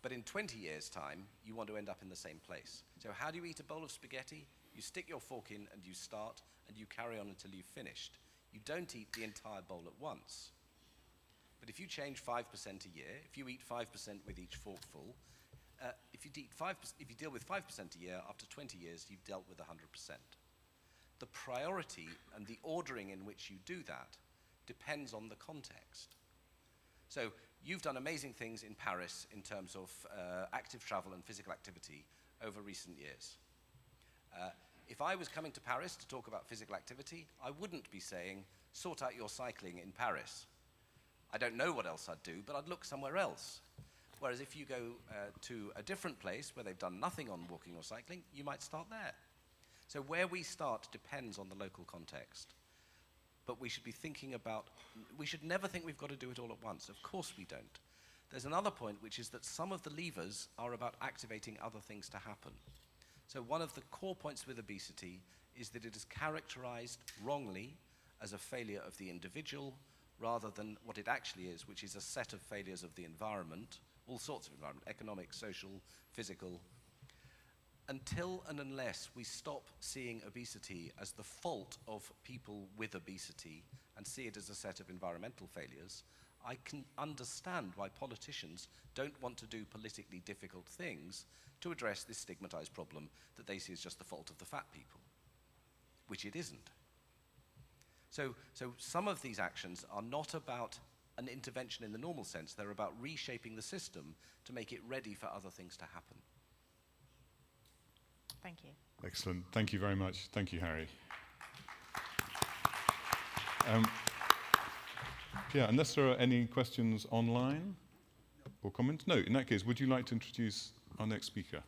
Speaker 5: But in 20 years' time, you want to end up in the same place. So how do you eat a bowl of spaghetti? You stick your fork in and you start and you carry on until you've finished. You don't eat the entire bowl at once. But if you change 5% a year, if you eat 5% with each forkful, if you deal with 5% a year, after 20 years, you've dealt with 100%. The priority and the ordering in which you do that depends on the context. So you've done amazing things in Paris in terms of active travel and physical activity over recent years. If I was coming to Paris to talk about physical activity, I wouldn't be saying, sort out your cycling in Paris. I don't know what else I'd do, but I'd look somewhere else. Whereas if you go to a different place where they've done nothing on walking or cycling, you might start there. So where we start depends on the local context. But we should be thinking about, we should never think we've got to do it all at once. Of course we don't. There's another point, which is that some of the levers are about activating other things to happen. So one of the core points with obesity is that it is characterized wrongly as a failure of the individual rather than what it actually is, which is a set of failures of the environment, all sorts of environment, economic, social, physical. Until and unless we stop seeing obesity as the fault of people with obesity and see it as a set of environmental failures, I can understand why politicians don't want to do politically difficult things to address this stigmatized problem that they see as just the fault of the fat people, which it isn't. So some of these actions are not about an intervention in the normal sense, they're about reshaping the system to make it ready for other things to happen.
Speaker 6: Thank you.
Speaker 1: Excellent. Thank you very much. Thank you, Harry. Yeah, unless there are any questions online or comments? No, in that case, would you like to introduce our next speaker?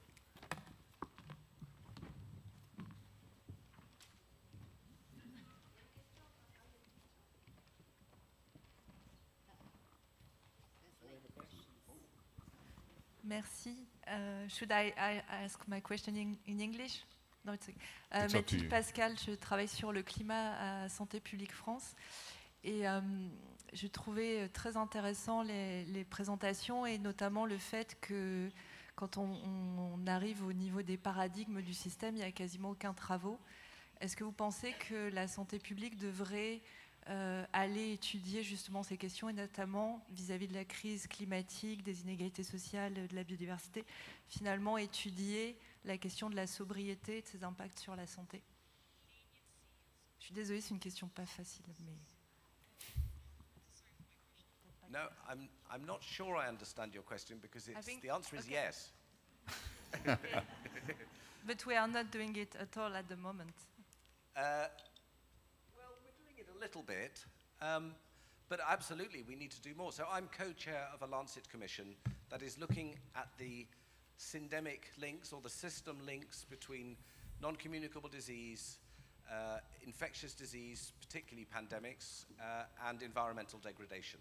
Speaker 7: Merci. Should I ask my question in English? No, it's okay.
Speaker 1: Mathilde
Speaker 7: Pascal, je travaille sur le climat à Santé publique France et je trouvais très intéressant les présentations et notamment le fait que quand on arrive au niveau des paradigmes du système, il n'y a quasiment aucun travaux. Est-ce que vous pensez que la santé publique devrait aller étudier justement ces questions et notamment vis-à-vis de la crise climatique, des inégalités sociales, de la biodiversité, finalement étudier la question de la sobriété et de ses impacts sur la santé? Je suis désolée, c'est une question pas facile, mais...
Speaker 5: No, I'm not sure I understand your question because the answer is yes.
Speaker 7: But we are not doing it at all at the moment.
Speaker 5: Well, we're doing it a little bit, but absolutely we need to do more. So I'm co-chair of a Lancet commission that is looking at the syndemic links or the system links between non-communicable disease, infectious disease, particularly pandemics, and environmental degradation.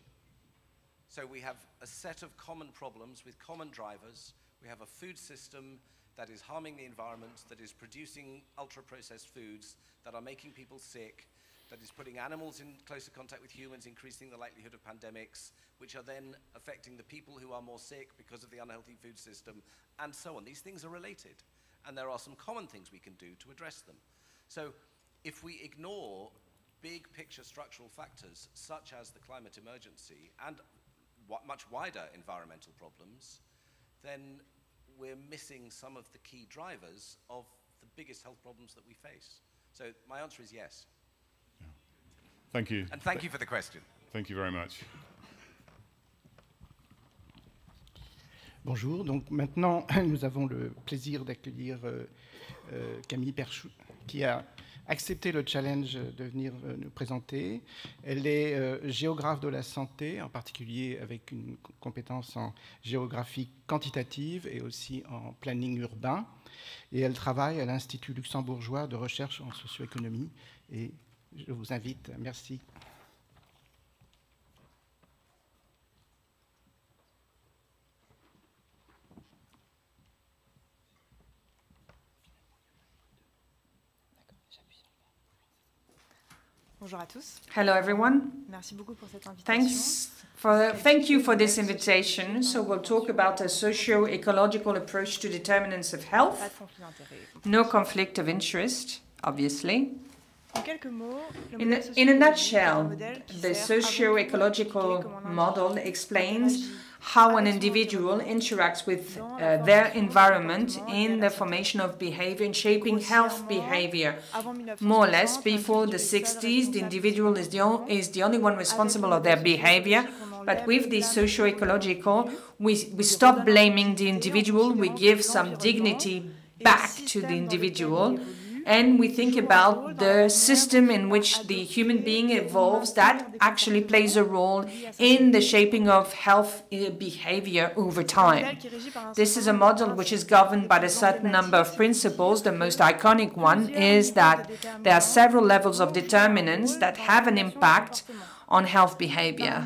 Speaker 5: So we have a set of common problems with common drivers. We have a food system that is harming the environment, that is producing ultra-processed foods, that are making people sick, that is putting animals in closer contact with humans, increasing the likelihood of pandemics, which are then affecting the people who are more sick because of the unhealthy food system, and so on. These things are related, and there are some common things we can do to address them. So if we ignore big picture structural factors, such as the climate emergency and much wider environmental problems, then we're missing some of the key drivers of the biggest health problems that we face. So my answer is yes.
Speaker 1: Yeah. Thank you.
Speaker 5: And thank you for the question.
Speaker 1: Thank you very much.
Speaker 2: Bonjour, donc maintenant nous avons le plaisir d'accueillir Camille Perchou, qui a accepté le challenge de venir nous présenter. Elle est géographe de la santé, en particulier avec une compétence en géographie quantitative et aussi en planning urbain. Et elle travaille à l'Institut luxembourgeois de recherche en socio-économie. Et je vous invite. Merci.
Speaker 6: Bonjour à tous.
Speaker 4: Hello, everyone.
Speaker 6: Merci beaucoup pour cette invitation.
Speaker 4: Thank you for this invitation. So we'll talk about a socio-ecological approach to determinants of health.
Speaker 6: Pas de conflit d'intérêt.
Speaker 4: No conflict of interest, obviously.
Speaker 6: En quelques mots,
Speaker 4: In a nutshell, the socio-ecological model explains how an individual interacts with their environment in the formation of behavior and shaping health behavior. More or less, before the 60s, the individual is the only one responsible of their behavior. But with the socio-ecological, we stop blaming the individual, we give some dignity back to the individual, and we think about the system in which the human being evolves that actually plays a role in the shaping of health behavior over time. This is a model which is governed by a certain number of principles. The most iconic one is that there are several levels of determinants that have an impact on health behavior.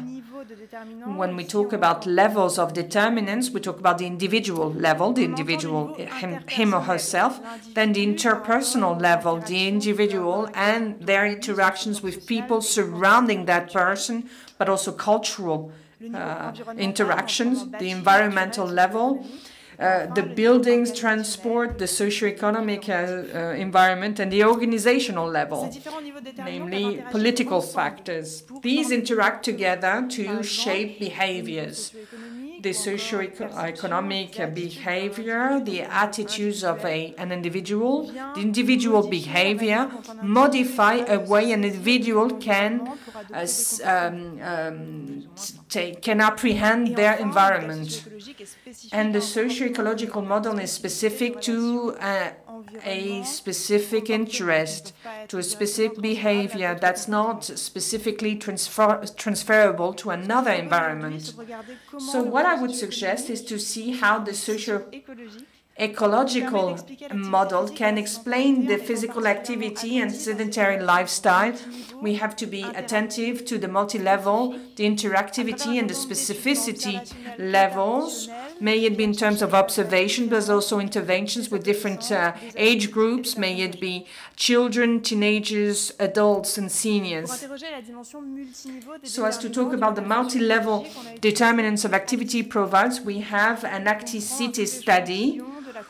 Speaker 4: When we talk about levels of determinants, we talk about the individual level, the individual, him or herself, then the interpersonal level, the individual and their interactions with people surrounding that person, but also cultural interactions, the environmental level, the buildings, transport, the socio-economic environment, and the organizational level, namely political factors. These interact together to shape behaviors. The socio-economic behavior, the attitudes of an individual, the individual behavior modify a way an individual can apprehend their environment. And the socio-ecological model is specific to a specific interest, to a specific behavior that's not specifically transferable to another environment. So what I would suggest is to see how the socio-ecological model can explain the physical activity and sedentary lifestyle. We have to be attentive to the multi-level, the interactivity and the specificity levels, may it be in terms of observation, but also interventions with different age groups, may it be children, teenagers, adults, and seniors. So as to talk about the multi-level determinants of activity profiles, we have an ActiCity study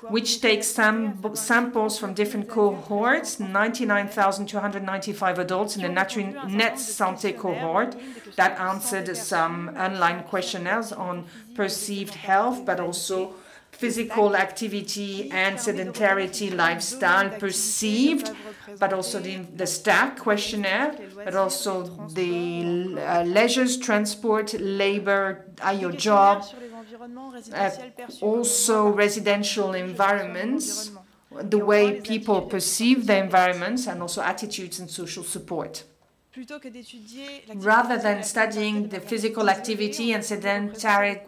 Speaker 4: which takes samples from different cohorts, 99,295 adults in the Net Santé cohort that answered some online questionnaires on perceived health, but also physical activity and sedentarity lifestyle perceived, but also the STAC questionnaire, but also the leisures, transport, labor, your job, also residential environments, the way people perceive the environments, and also attitudes and social support. Rather than studying the physical activity and sedentary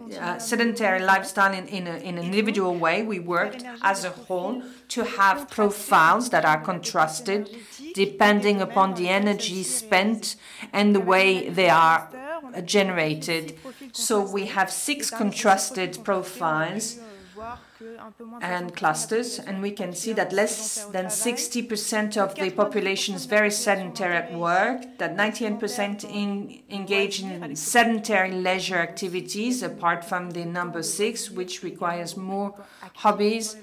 Speaker 4: lifestyle in an individual way, we worked as a whole to have profiles that are contrasted depending upon the energy spent and the way they are generated. So we have 6 contrasted profiles and clusters, and we can see that less than 60% of the population is very sedentary at work, that 98% engage in sedentary leisure activities, apart from the number 6, which requires more hobbies,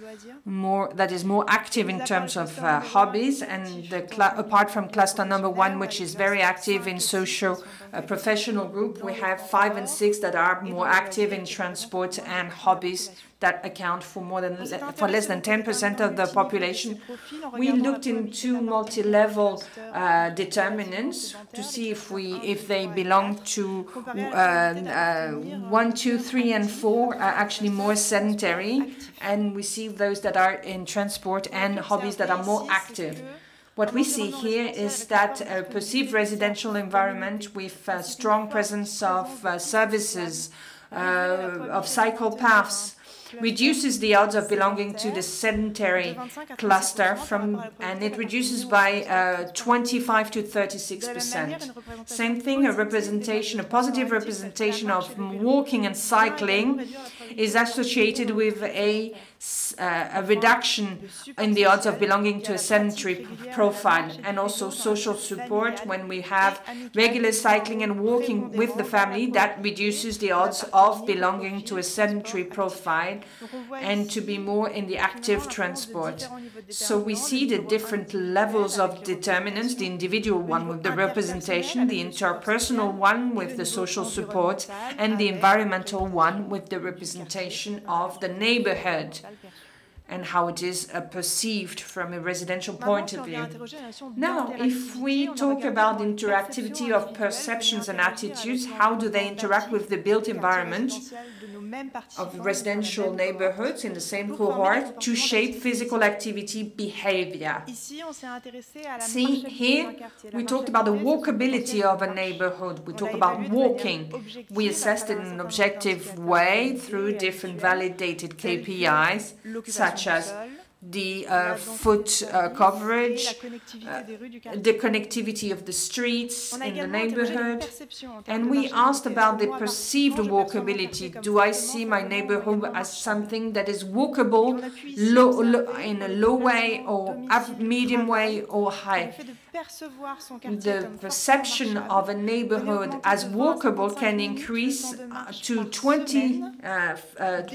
Speaker 4: that is more active in terms of hobbies, and apart from cluster number 1, which is very active in social professional group, we have 5 and 6 that are more active in transport and hobbies, that account for less than 10% of the population. We looked into multi-level determinants to see if they belong to 1, 2, 3, and 4 are actually more sedentary, and we see those that are in transport and hobbies that are more active. What we see here is that a perceived residential environment with a strong presence of services, of cycle paths, reduces the odds of belonging to the sedentary cluster and it reduces by 25 to 36%. Same thing, a positive representation of walking and cycling is associated with a reduction in the odds of belonging to a sedentary profile, and also social support. When we have regular cycling and walking with the family, that reduces the odds of belonging to a sedentary profile and to be more in the active transport. So we see the different levels of determinants, the individual one with the representation, the interpersonal one with the social support, and the environmental one with the representation of the neighborhood and how it is perceived from a residential point of view. Now, if we talk about interactivity of perceptions and attitudes, how do they interact with the built environment of residential neighborhoods in the same cohort to shape physical activity behavior? See, here we talked about the walkability of a neighborhood. We talk about walking. We assessed it in an objective way through different validated KPIs, such as the foot coverage, the connectivity of the streets in the neighborhood. And we asked about the perceived walkability. Do I see my neighborhood as something that is walkable in a low way, or medium way, or high? The perception of a neighborhood as walkable can increase to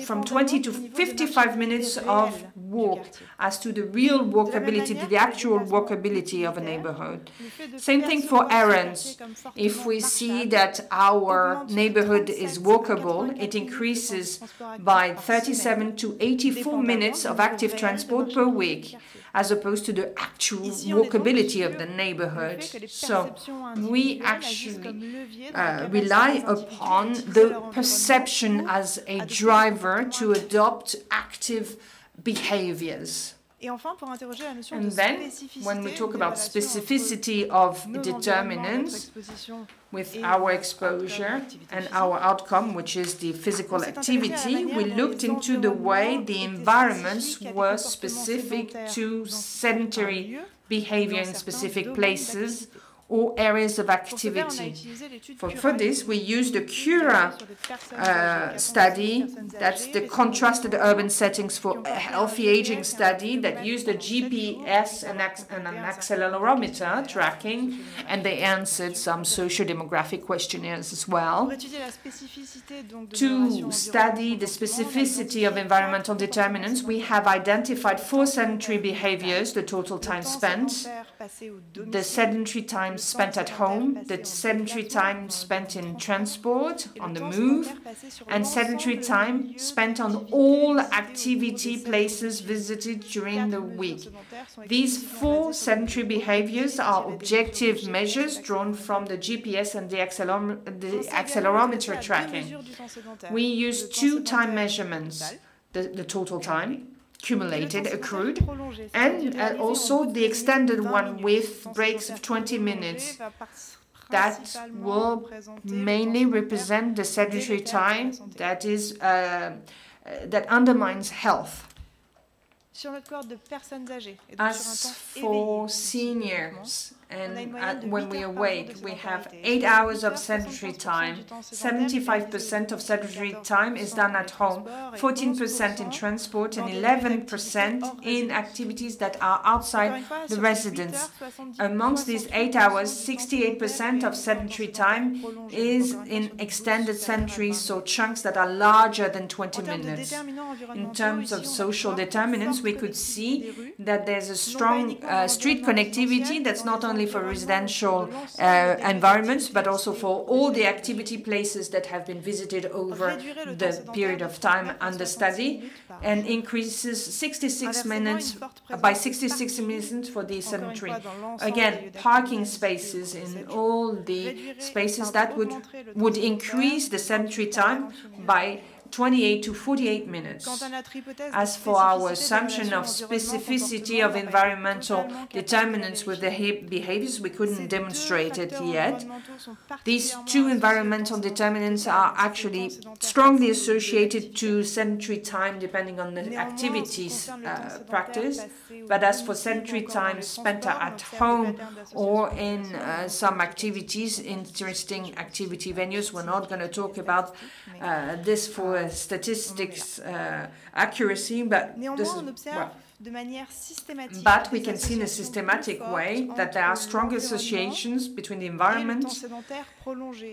Speaker 4: from 20 to 55 minutes of walk as to the real walkability, the actual walkability of a neighborhood. Same thing for errands. If we see that our neighborhood is walkable, it increases by 37 to 84 minutes of active transport per week, as opposed to the actual walkability of the neighborhood. So we actually rely upon the perception as a driver to adopt active behaviors. And then, when we talk about specificity of determinants with our exposure and our outcome, which is the physical activity, we looked into the way the environments were specific to sedentary behavior in specific places or areas of activity. For this, we used the Cura study, that's the contrasted urban settings for a healthy aging study, that used a GPS and an accelerometer tracking, and they answered some socio-demographic questionnaires as well. To study the specificity of environmental determinants, we have identified 4 sedentary behaviors, the total time spent, the sedentary time spent at home, the sedentary time spent in transport, on the move, and sedentary time spent on all activity places visited during the week. These 4 sedentary behaviors are objective measures drawn from the GPS and the accelerometer tracking. We use 2 time measurements, the total time, cumulated, accrued, and also the extended one with breaks of 20 minutes. That will mainly represent the sedentary time that is that undermines health. As for seniors, and when we awake, we have 8 hours of sedentary time. 75% of sedentary time is done at home, 14% in transport, and 11% in activities that are outside the residence. Amongst these 8 hours, 68% of sedentary time is in extended sedentary, so chunks that are larger than 20 minutes. In terms of social determinants, we could see that there's a strong street connectivity that's not only for residential environments, but also for all the activity places that have been visited over the period of time under study, and increases 66 minutes by 66 minutes for the sedentary. Again, parking spaces in all the spaces that would increase the sedentary time by 28 to 48 minutes. As for our assumption of specificity of environmental determinants with the behaviors, we couldn't demonstrate it yet. These 2 environmental determinants are actually strongly associated to sedentary time depending on the activities practiced. But as for sedentary time spent at home or in some activities, interesting activity venues, we're not going to talk about this for statistics accuracy, but this is, well, but we can see in a systematic way that there are strong associations between the environment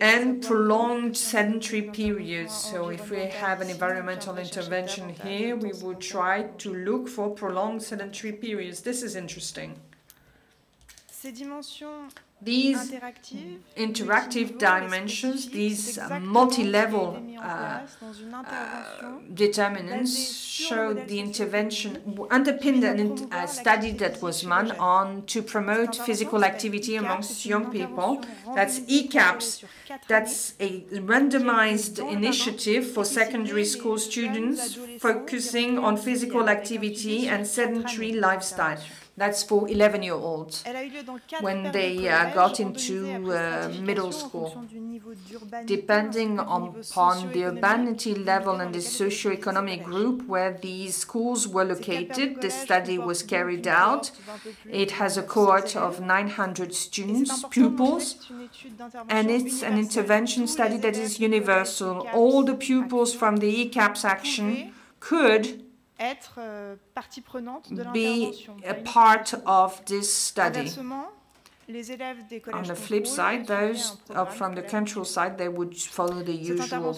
Speaker 4: and prolonged sedentary periods. So if we have an environmental intervention here, we would try to look for prolonged sedentary periods. This is interesting. These interactive dimensions, these multi-level determinants show the intervention, underpinned a study that was run on to promote physical activity amongst young people. That's ECAPS. That's a randomized initiative for secondary school students focusing on physical activity and sedentary lifestyle. That's for 11-year-olds when they got into middle school. Depending upon the urbanity level and the socioeconomic group where these schools were located, this study was carried out. It has a cohort of 900 students, pupils, and it's an intervention study that is universal. All the pupils from the ECAPS action could be a part of this study. On the flip side, those from the control side, they would follow the usual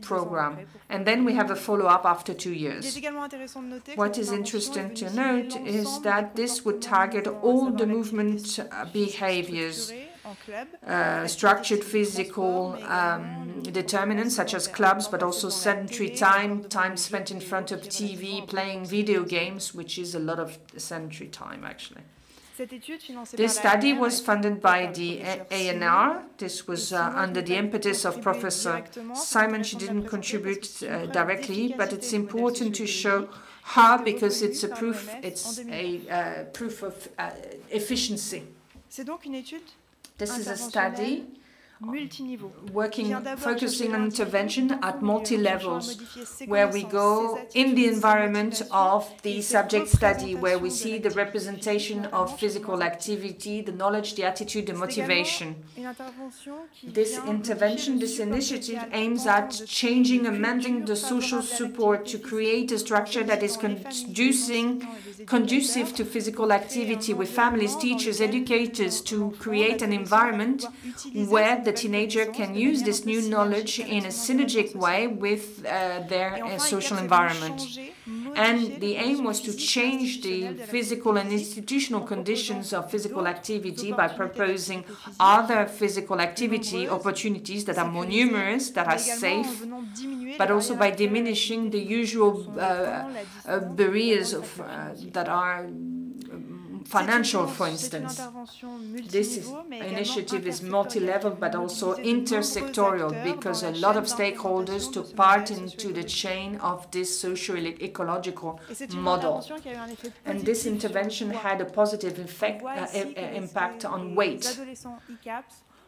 Speaker 4: program. And then we have a follow-up after 2 years. What is interesting to note is that this would target all the movement behaviors, structured physical determinants such as clubs, but also sedentary time spent in front of TV, playing video games, which is a lot of sedentary time actually. This study was funded by the ANR. This was under the impetus of Professor Simon. She didn't contribute directly, but it's important to show her because it's a proof. It's a proof of efficiency. This is a study focusing on intervention at multi-levels, where we go in the environment of the subject study, where we see the representation of physical activity, the knowledge, the attitude, the motivation. This intervention, this initiative aims at changing, amending the social support to create a structure that is conducive to physical activity with families, teachers, educators, to create an environment where the teenager can use this new knowledge in a synergic way with their social environment. And the aim was to change the physical and institutional conditions of physical activity by proposing other physical activity opportunities that are more numerous, that are safe, but also by diminishing the usual barriers that are financial, for instance. This initiative is multi-level but also intersectorial because a lot of stakeholders took part into the chain of this socio-ecological model. And this intervention had a positive impact on weight.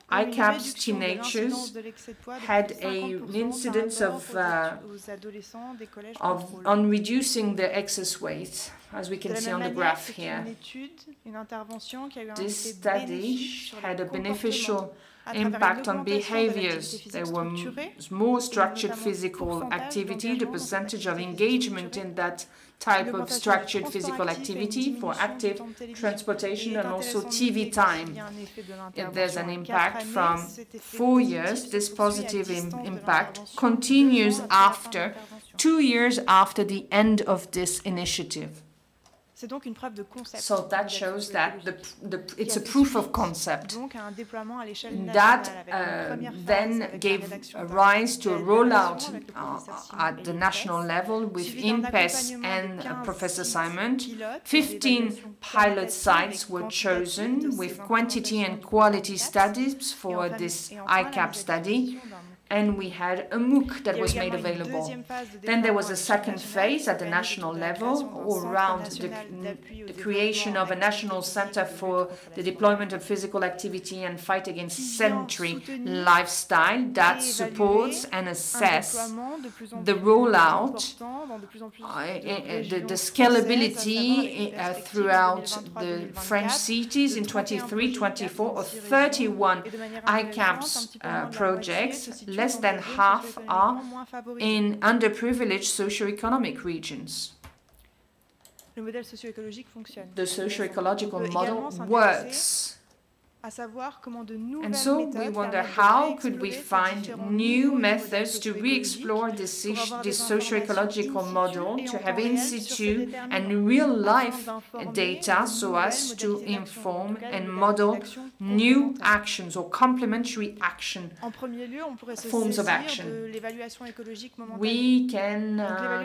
Speaker 4: ICAPS teenagers had an incidence on reducing their excess weight, as we can see on the graph here. This study had a beneficial impact on behaviors. There were more structured physical activity, the percentage of engagement in that type of structured physical activity for active transportation, and also TV time. If there's an impact from 4 years, this positive impact continues after 2 years after the end of this initiative. So that shows that it's a proof of concept. That then gave rise to a rollout at the national level with INPES and Professor Simon. 15 pilot sites were chosen with quantity and quality studies for this ICAP study. And we had a MOOC that was made available. Then there was a second phase at the national level around the creation of a national center for the deployment of physical activity and fight against sedentary lifestyle that supports and assesses the rollout, the scalability throughout the French cities in 23, 24 or 31 ICAPS projects. Less than half are in underprivileged socio-economic regions. The socio-ecological model works. And so we wonder, how could we find new methods to re-explore this socio-ecological model, to have in situ and real-life data so as to inform and model new actions or complementary action, forms of action. We can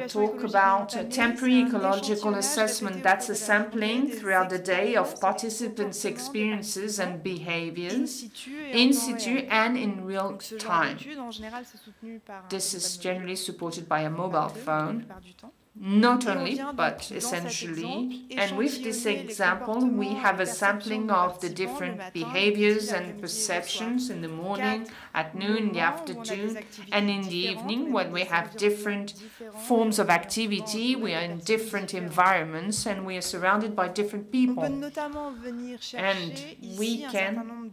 Speaker 4: talk about a temporary ecological assessment. That's a sampling throughout the day of participants' experiences and behaviors in situ and in real time. This is generally supported by a mobile phone. Not only, but essentially. And with this example, we have a sampling of the different behaviors and perceptions in the morning, at noon, in the afternoon, and in the evening, when we have different forms of activity. We are in different environments, and we are surrounded by different people. And we can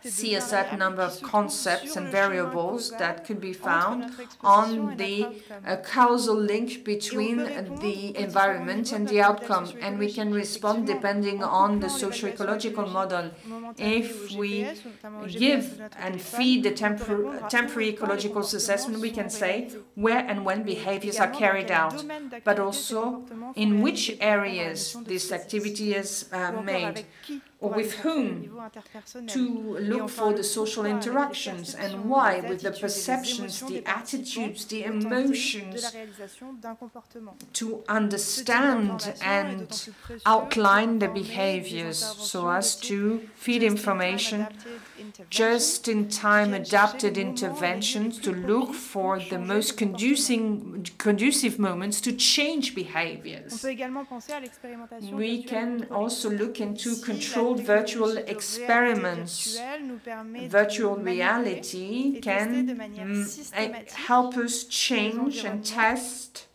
Speaker 4: see a certain number of concepts and variables that could be found on the causal link between the environment and the outcome, and we can respond depending on the socio-ecological model. If we give and feed the temporary ecological assessment, we can say where and when behaviors are carried out, but also in which areas this activity is made, or with whom, to look for the social interactions and why, with the perceptions, the attitudes, the emotions, to understand and outline the behaviors so as to feed information, just-in-time adapted interventions to look for the most conducive moments to change behaviors. We can also look into controlled virtual experiments. Virtual reality can help us change and test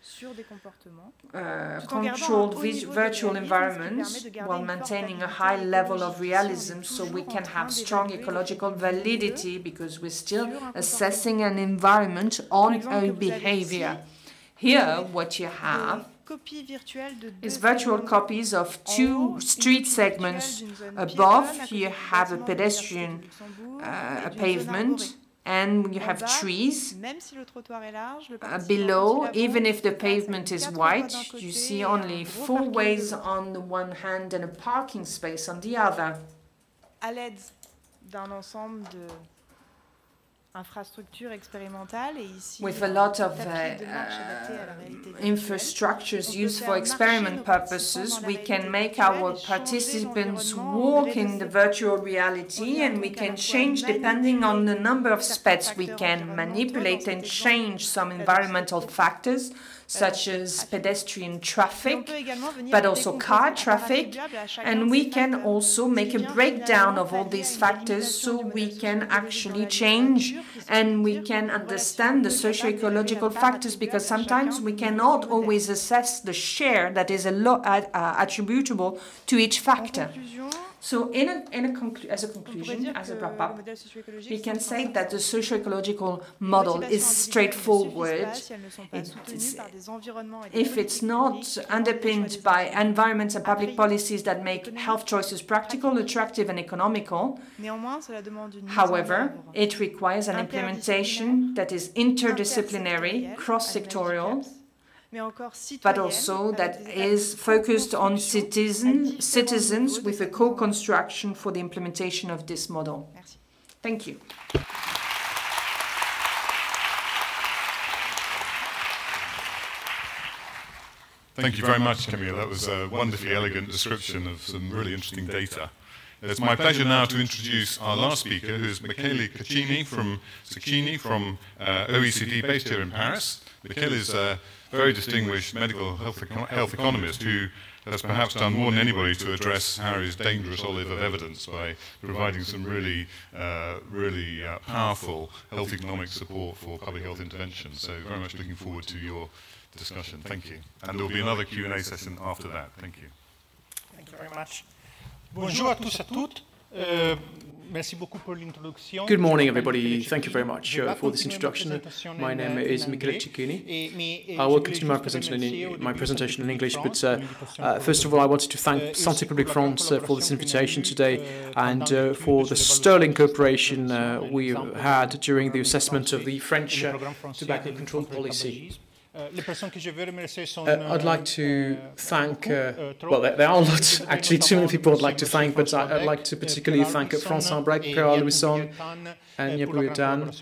Speaker 4: controlled virtual environments while maintaining a high level of realism, so we can have strong ecological validity because we're still assessing an environment on a behavior. Here, what you have is virtual copies of two street segments. Above, you have a pedestrian, a pavement, and you have trees
Speaker 6: même si le trottoir est large, le
Speaker 4: below. Even if the pavement is wide, you see only 4 ways on the one hand and a parking space on the other.
Speaker 6: À l'aide d'un ensemble de infrastructures expérimentales et ici
Speaker 4: with a lot of infrastructures used for experiment purposes, we can make our participants walk in the virtual reality, and we can change depending on the number of steps. We can manipulate and change some environmental factors such as pedestrian traffic, but also car traffic, and we can also make a breakdown of all these factors so we can actually change and we can understand the socio-ecological factors, because sometimes we cannot always assess the share that is attributable to each factor. So as a conclusion, as a wrap-up, we can say that the socio-ecological model is straightforward. If it's not underpinned by environment and public policies that make health choices practical, attractive and economical, however, it requires an implementation that is interdisciplinary, cross-sectorial, but also that is focused on citizens with a co-construction for the implementation of this model. Thank you.
Speaker 1: Thank you very much, Camille. That was a wonderfully elegant description of some really interesting data. It's my pleasure now to introduce our last speaker, who is Michele Cecchini from OECD, based here in Paris. Michele is a very distinguished medical health economist who has perhaps done more than anybody to address Harry's dangerous olive of evidence by providing some really powerful health economic support for public health intervention. So very much looking forward to your discussion. Thank you. And there will be another Q&A session after that. Thank you.
Speaker 8: Thank you very much. Bonjour à tous et à toutes.
Speaker 3: Good morning, everybody. Thank you very much for this introduction. My name is Michele Cecchini. I will continue my presentation in English, but first of all, I wanted to thank Santé Publique France for this invitation today and for the sterling cooperation we had during the assessment of the French tobacco control policy. I'd like to thank, well, there are lots, actually too many people I'd like to thank, but I'd like to particularly thank France Imbrec, Pierre Louison and Yabudan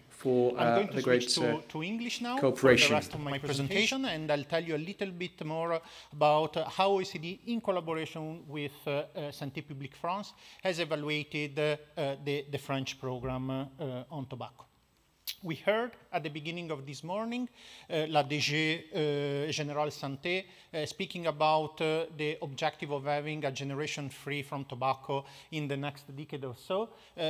Speaker 3: for the great cooperation.
Speaker 8: For the rest of my presentation, and I'll tell you a little bit more about how OECD, in collaboration with Santé Publique France, has evaluated the French program on tobacco. We heard at the beginning of this morning La DG Générale Santé speaking about the objective of having a generation free from tobacco in the next decade or so.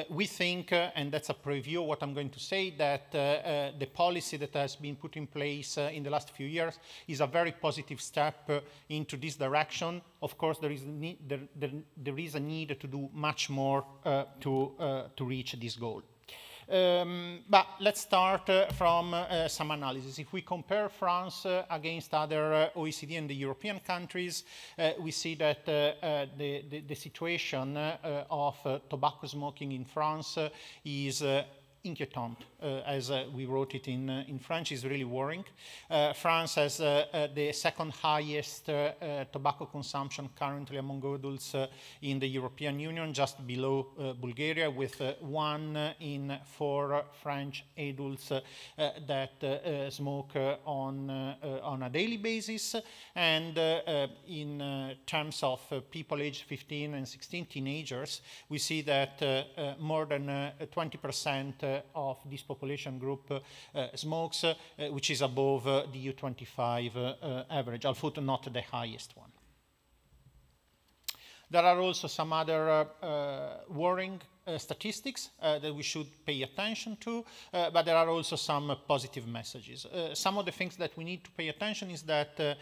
Speaker 8: We think, and that's a preview of what I'm going to say, that the policy that has been put in place in the last few years is a very positive step into this direction. Of course, there is a need to do much more to reach this goal. But let's start from some analysis. If we compare France against other OECD and the European countries, we see that the situation of tobacco smoking in France is inquiétant, as we wrote it in French, is really worrying. France has the second highest tobacco consumption currently among adults in the European Union, just below Bulgaria, with 1 in 4 French adults that smoke on a daily basis. And in terms of people aged 15 and 16, teenagers, we see that more than 20% of this population group smokes, which is above the EU25 average, although not the highest one. There are also some other worrying statistics that we should pay attention to, but there are also some positive messages. Some of the things that we need to pay attention is that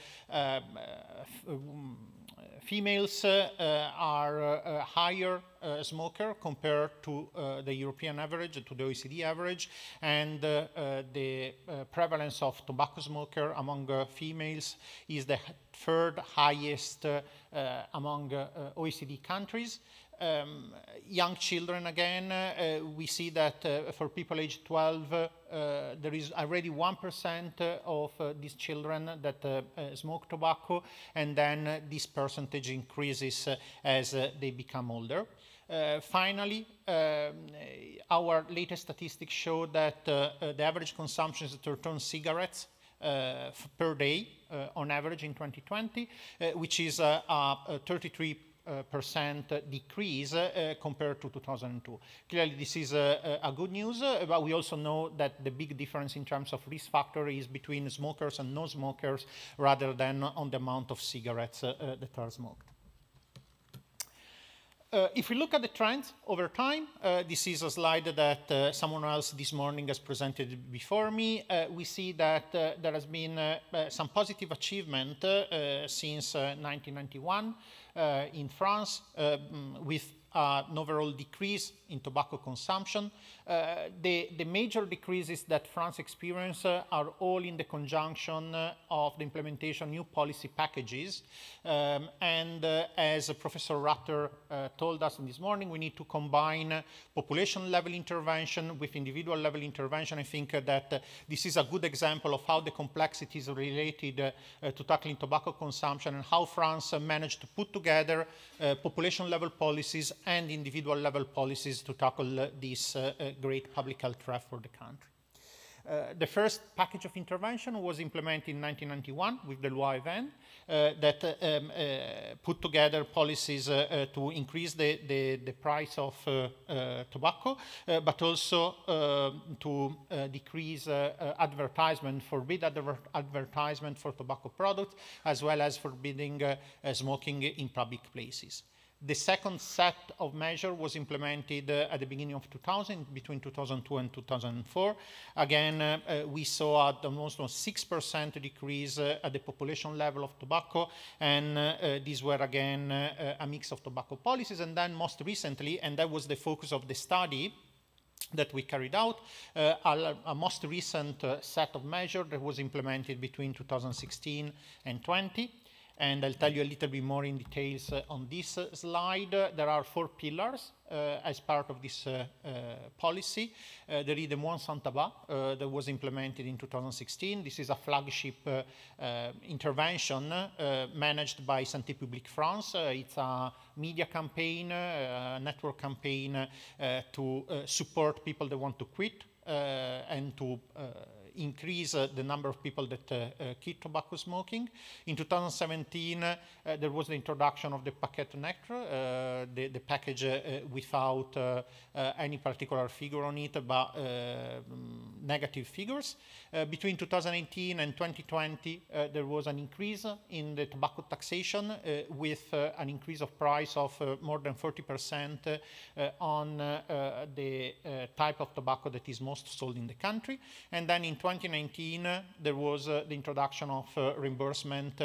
Speaker 8: females are a higher smoker compared to the European average, to the OECD average, and the prevalence of tobacco smoker among females is the 3rd highest among OECD countries. young children, again, we see that for people aged 12, there is already 1% of these children that smoke tobacco, and then this percentage increases as they become older. Finally, our latest statistics show that the average consumption of return cigarettes per day on average in 2020, which is a 33% decrease compared to 2002. Clearly, this is a good news, but we also know that the big difference in terms of risk factor is between smokers and non-smokers rather than on the amount of cigarettes that are smoked. If we look at the trends over time, this is a slide that someone else this morning has presented before me. We see that there has been some positive achievement since 1991 in France with an overall decrease in tobacco consumption. The major decreases that France experienced are all in the conjunction of the implementation of new policy packages. And as Professor Rutter told us this morning, we need to combine population level intervention with individual level intervention. I think that this is a good example of how the complexities related to tackling tobacco consumption and how France managed to put together population level policies and individual level policies to tackle this great public health threat for the country. The first package of intervention was implemented in 1991 with the Loi event that put together policies to increase the price of tobacco, but also to decrease advertisement, forbid advertisement for tobacco products, as well as forbidding smoking in public places. The second set of measures was implemented at the beginning of 2000, between 2002 and 2004. Again, we saw almost a 6% decrease at the population level of tobacco, and these were again a mix of tobacco policies. And then most recently, and that was the focus of the study that we carried out, a most recent set of measures that was implemented between 2016 and 20. And I'll tell you a little bit more in details on this slide. There are 4 pillars as part of this policy. There is the Moins sans tabac that was implemented in 2016. This is a flagship intervention managed by Santé Publique France. It's a media campaign, a network campaign to support people that want to quit and to increase the number of people that quit tobacco smoking. In 2017, there was the introduction of the Paquet Nectar, the package without any particular figure on it, but negative figures. Between 2018 and 2020, there was an increase in the tobacco taxation with an increase of price of more than 40% on the type of tobacco that is most sold in the country. And then in 2019, there was the introduction of reimbursement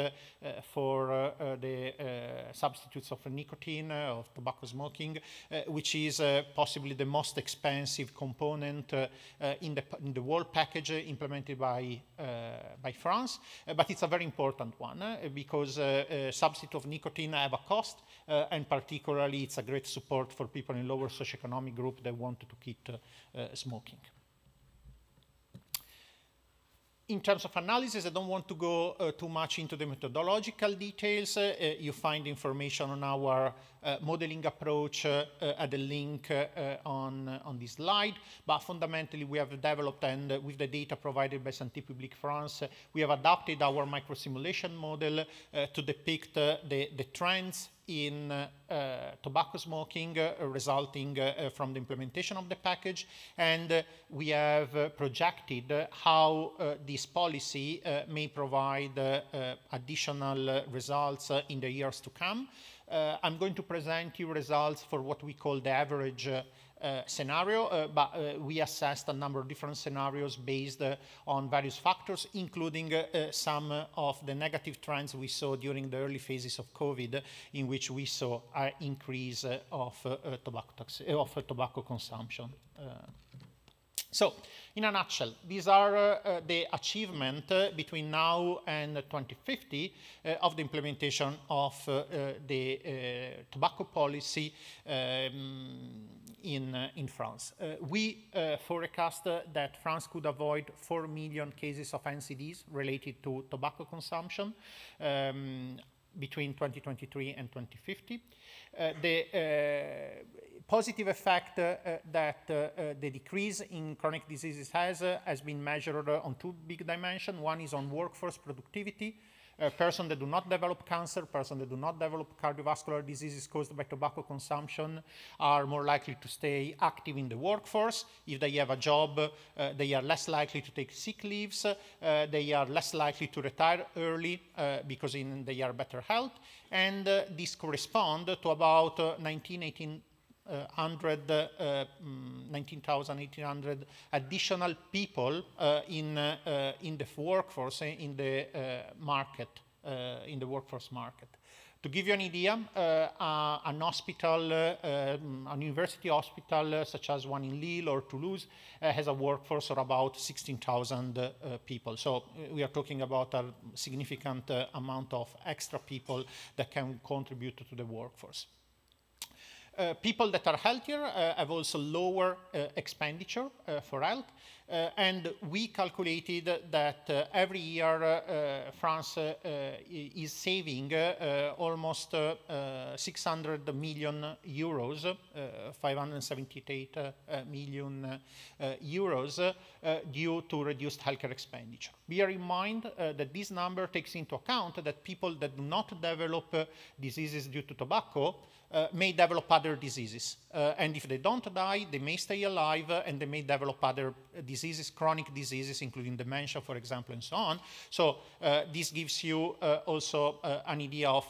Speaker 8: for the substitutes of nicotine, of tobacco smoking, which is possibly the most expensive component in the whole package implemented by France. But it's a very important one because substitutes of nicotine have a cost, and particularly it's a great support for people in lower socioeconomic group that want to quit smoking. In terms of analysis, I don't want to go too much into the methodological details. You find information on our modeling approach at the link on this slide. But fundamentally, we have developed, and with the data provided by Santé Publique France, we have adapted our microsimulation model to depict the trends in tobacco smoking resulting from the implementation of the package, and we have projected how this policy may provide additional results in the years to come. I'm going to present you results for what we call the average scenario, but we assessed a number of different scenarios based on various factors, including some of the negative trends we saw during the early phases of COVID, in which we saw an increase of tobacco consumption. So, in a nutshell, these are the achievements between now and 2050 of the implementation of the tobacco policy in France. We forecast that France could avoid 4 million cases of NCDs related to tobacco consumption between 2023 and 2050. The positive effect that the decrease in chronic diseases has been measured on 2 big dimensions. One is on workforce productivity. Persons that do not develop cancer, persons that do not develop cardiovascular diseases caused by tobacco consumption are more likely to stay active in the workforce. If they have a job, they are less likely to take sick leaves. They are less likely to retire early because they are better health. And this corresponds to about 19,800 additional people in the workforce, in the market, in the workforce market. To give you an idea, an hospital, an university hospital, such as one in Lille or Toulouse, has a workforce of about 16,000 people. So we are talking about a significant amount of extra people that can contribute to the workforce. People that are healthier have also lower expenditure for health, and we calculated that every year France is saving almost 600 million euros, 578 million euros due to reduced healthcare expenditure. Bear in mind that this number takes into account that people that do not develop diseases due to tobacco may develop other diseases. And if they don't die, they may stay alive and they may develop other diseases, chronic diseases, including dementia, for example, and so on. So this gives you also an idea of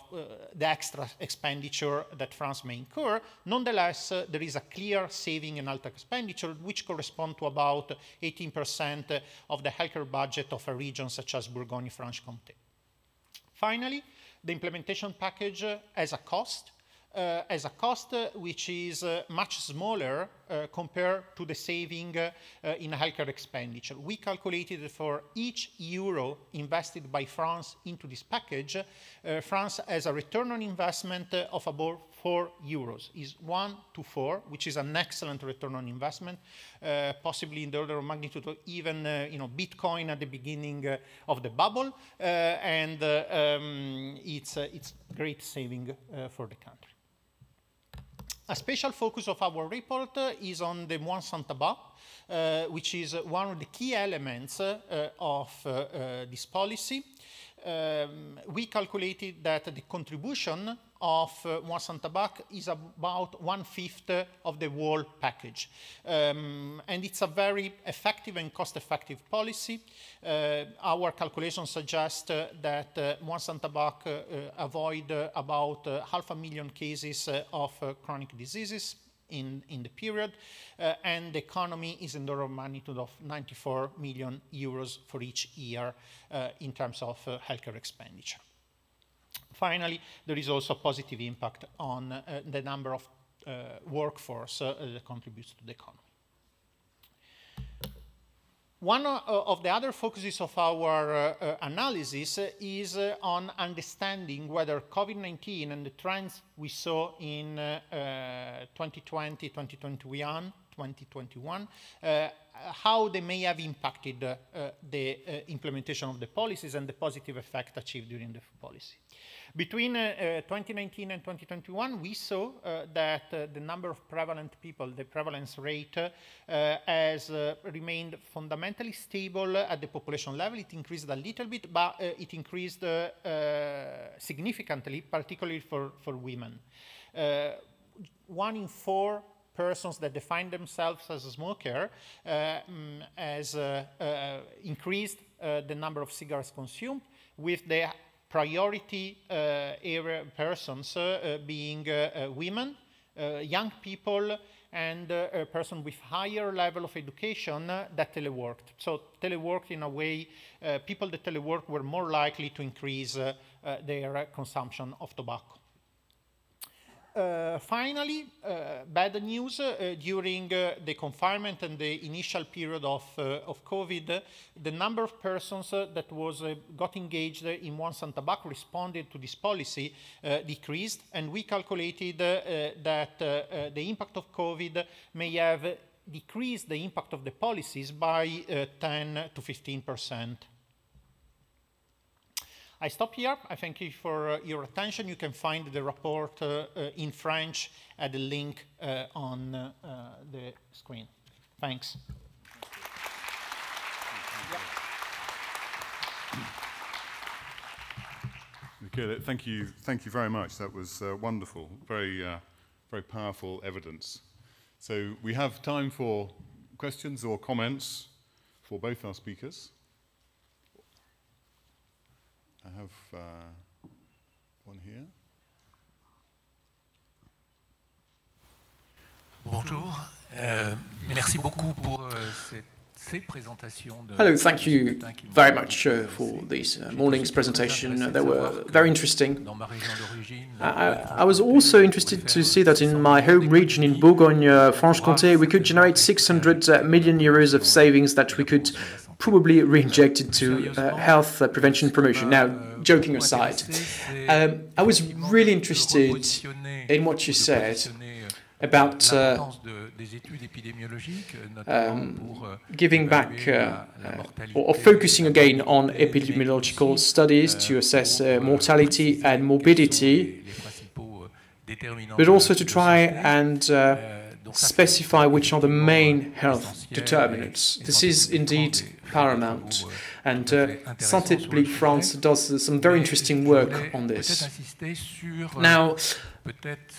Speaker 8: the extra expenditure that France may incur. Nonetheless, there is a clear saving in health expenditure, which correspond to about 18% of the healthcare budget of a region such as Bourgogne-Franche-Comté. Finally, the implementation package has a cost. Which is much smaller compared to the saving in healthcare expenditure. We calculated for each euro invested by France into this package, France has a return on investment of about 4 euros, is 1 to 4, which is an excellent return on investment, possibly in the order of magnitude of even Bitcoin at the beginning of the bubble, and it's great saving for the country. A special focus of our report is on the moins sans tabac, which is one of the key elements of this policy. We calculated that the contribution of moins sans tabac is about 1/5 of the whole package. And it's a very effective and cost-effective policy. Our calculations suggest that moins sans tabac avoid about 500,000 cases of chronic diseases in the period, and the economy is in the order of magnitude of 94 million euros for each year in terms of healthcare expenditure. Finally, there is also a positive impact on the number of workforce that contributes to the economy. One of the other focuses of our analysis is on understanding whether COVID-19 and the trends we saw in 2020, 2021, how they may have impacted the implementation of the policies and the positive effect achieved during the policy. Between 2019 and 2021, we saw that the number of prevalent people, the prevalence rate, has remained fundamentally stable at the population level. It increased a little bit, but it increased significantly, particularly for women. 1 in 4 persons that define themselves as a smoker has increased the number of cigarettes consumed, with the priority area persons being women, young people, and a person with higher level of education that teleworked. So teleworked in a way, people that telework were more likely to increase their consumption of tobacco. finally, bad news. During the confinement and the initial period of COVID, the number of persons that got engaged in wines and tobacco responded to this policy decreased, and we calculated that the impact of COVID may have decreased the impact of the policies by 10 to 15%. I stop here. I thank you for your attention. You can find the report in French at the link on the screen. Thanks.
Speaker 1: Okay, thank you very much. That was wonderful, very powerful evidence. So we have time for questions or comments for both our speakers. I have one here.
Speaker 9: Bonjour. Merci beaucoup pour ces présentations.
Speaker 3: Hello, thank you very much for this morning's presentation. They were very interesting. I was also interested to see that in my home region in Bourgogne-Franche-Comté, we could generate 600 million euros of savings that we could probably reinject into health prevention promotion. Now, joking aside, I was really interested in what you said about giving back or focusing again on epidemiological studies to assess mortality and morbidity, but also to try and specify which are the main health determinants. This is indeed paramount, and Santé Publique France does some very interesting work on this. Now,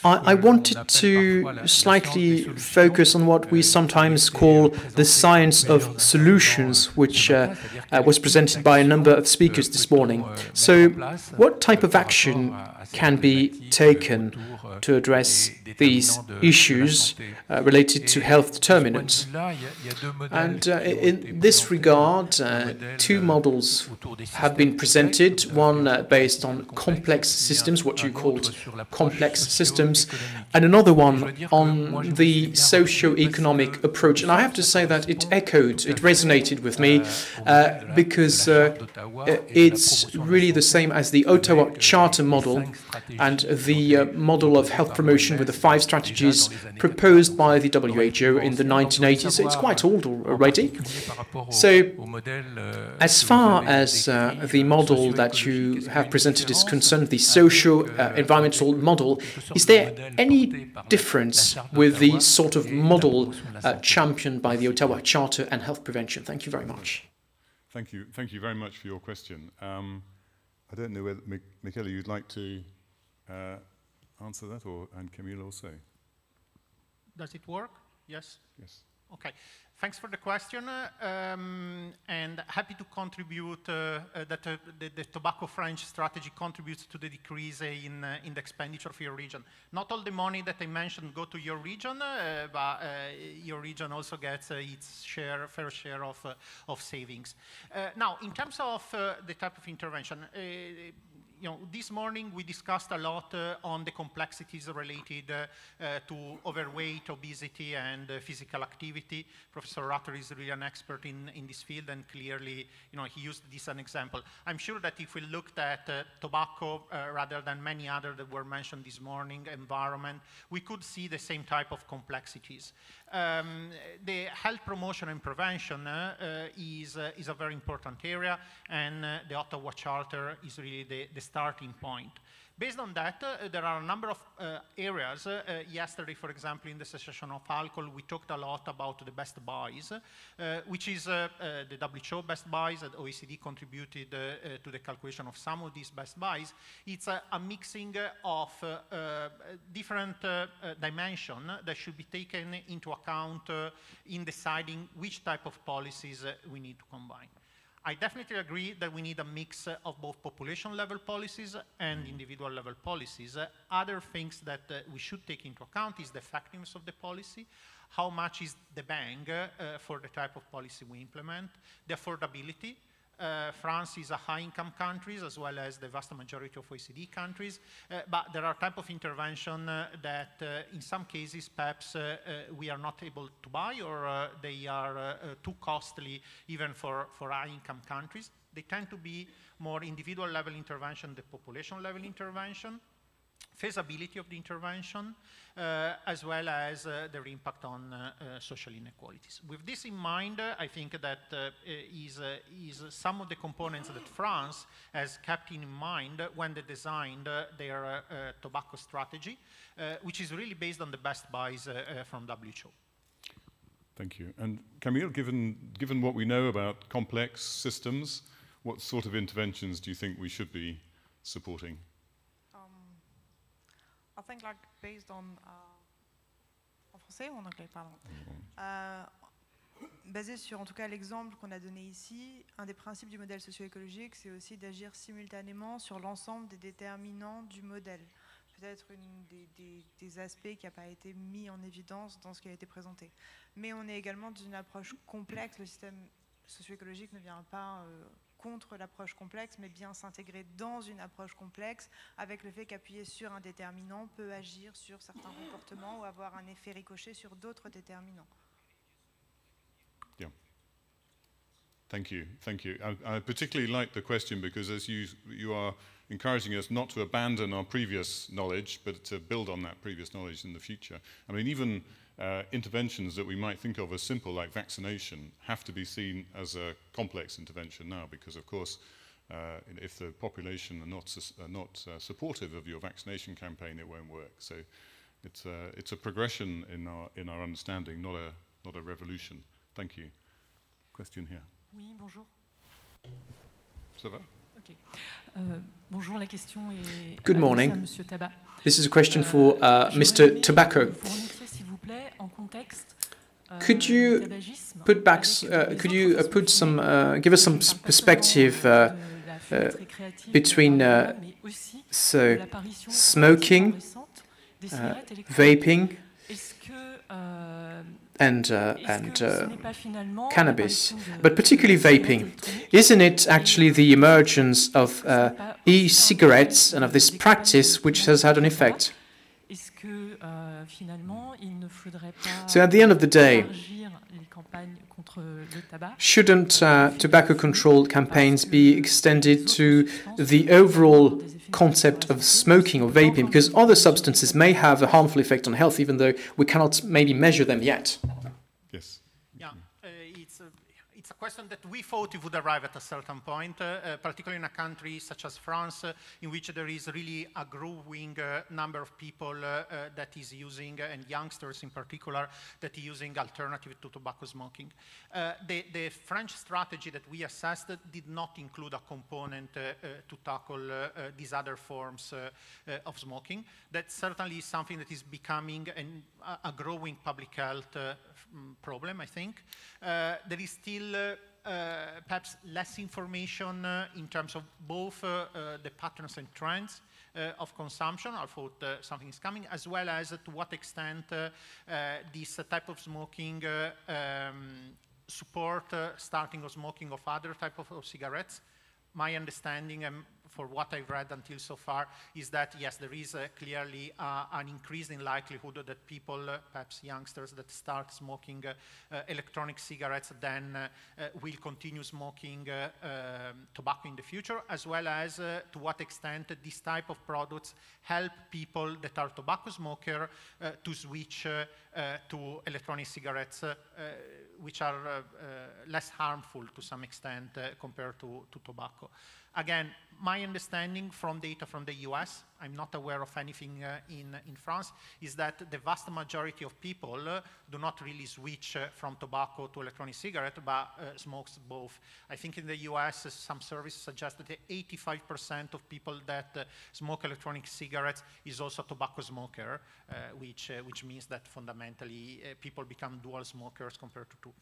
Speaker 3: I wanted to slightly focus on what we sometimes call the science of solutions, which was presented by a number of speakers this morning. So, what type of action can be taken to address these issues related to health determinants? And in this regard, two models have been presented, one based on complex systems, what you called complex systems, and another one on the socio-economic approach. And I have to say that it resonated with me, because it's really the same as the Ottawa Charter model and the model of health promotion with the 5 strategies proposed by the WHO in the 1980s. So it's quite old already. So as far as the model that you have presented is concerned, the socio-environmental model, is there any difference with the sort of model championed by the Ottawa Charter and health prevention? Thank you very much.
Speaker 1: Thank you very much for your question. I don't know whether, Michele, you'd like to answer that, and Camille also.
Speaker 8: Does it work? Yes?
Speaker 1: Yes.
Speaker 8: Okay. Thanks for the question, and happy to contribute that the tobacco French strategy contributes to the decrease in the expenditure for your region. Not all the money that I mentioned go to your region, but your region also gets its fair share of savings. Now, in terms of the type of intervention, this morning we discussed a lot on the complexities related to overweight, obesity, and physical activity. Professor Rutter is really an expert in this field, and clearly, he used this as an example. I'm sure that if we looked at tobacco rather than many others that were mentioned this morning, environment, we could see the same type of complexities. The health promotion and prevention is a very important area, and the Ottawa Charter is really the starting point. Based on that, there are a number of areas. Yesterday, for example, in the session of alcohol, we talked a lot about the best buys, which is the WHO best buys, that OECD contributed to the calculation of some of these best buys. It's a mixing of different dimensions that should be taken into account in deciding which type of policies we need to combine. I definitely agree that we need a mix of both population-level policies and individual-level policies. Other things that we should take into account is the effectiveness of the policy, how much is the bang for the type of policy we implement, the affordability. France is a high-income country, as well as the vast majority of OECD countries. But there are type of intervention that in some cases perhaps we are not able to buy, or they are too costly even for high-income countries. They tend to be more individual level intervention than population level intervention, feasibility of the intervention, as well as their impact on social inequalities. With this in mind, I think that is some of the components that France has kept in mind when they designed their tobacco strategy, which is really based on the best buys from WHO.
Speaker 1: Thank you. And Camille, given what we know about complex systems, what sort of interventions do you think we should be supporting?
Speaker 6: I think, like, based on en français ou en anglais, pardon. Basé sur, en tout cas, l'exemple qu'on a donné ici, un des principes du modèle socio-écologique, c'est aussi d'agir simultanément sur l'ensemble des déterminants du modèle. Peut-être une des aspects qui n'a pas été mis en évidence dans ce qui a été présenté. Mais on est également dans une approche complexe. Le système socio-écologique ne vient pas contre l'approche complexe, mais bien s'intégrer dans une approche complexe, avec le fait qu'appuyer sur un déterminant peut agir sur certains comportements ou avoir un effet ricochet sur d'autres déterminants.
Speaker 1: Yeah. Thank you. Thank you. I particularly like the question because as you are encouraging us not to abandon our previous knowledge, but to build on that previous knowledge in the future. I mean, even interventions that we might think of as simple, like vaccination, have to be seen as a complex intervention now, because of course, if the population are not supportive of your vaccination campaign, it won't work. So it's a progression in our understanding, not a revolution. Thank you. Question here.
Speaker 10: Oui, bonjour.
Speaker 1: Ça va?
Speaker 10: Okay. Bonjour, la question est
Speaker 3: Good morning.
Speaker 10: à Monsieur Tabac.
Speaker 3: This is a question for Mr. Tobacco. Could you put back? Could you put some? Give us some perspective between smoking, vaping, and cannabis, but particularly vaping. Isn't it actually the emergence of e-cigarettes and of this practice which has had an effect? So at the end of the day, shouldn't tobacco control campaigns be extended to the overall concept of smoking or vaping, because other substances may have a harmful effect on health, even though we cannot maybe measure them yet?
Speaker 1: Yes.
Speaker 8: Yeah, it's a question that we thought it would arrive at a certain point, particularly in a country such as France, in which there is really a growing number of people that is using, and youngsters in particular, that are using alternative to tobacco smoking. The French strategy that we assessed did not include a component to tackle these other forms of smoking. That certainly is something that is becoming a growing public health problem, I think. There is still perhaps less information in terms of both the patterns and trends of consumption. I thought something is coming, as well as to what extent this type of smoking support starting of smoking of other type of cigarettes. My understanding, for what I've read until so far, is that yes, there is clearly an increase in likelihood that people, perhaps youngsters, that start smoking electronic cigarettes then will continue smoking tobacco in the future, as well as to what extent this type of products help people that are tobacco smoker to switch to electronic cigarettes, which are less harmful to some extent compared to tobacco. Again, my understanding from data from the US, I'm not aware of anything in France, is that the vast majority of people do not really switch from tobacco to electronic cigarette, but smokes both. I think in the US, some surveys suggest that 85% of people that smoke electronic cigarettes is also a tobacco smoker, which means that fundamentally people become dual smokers compared to two.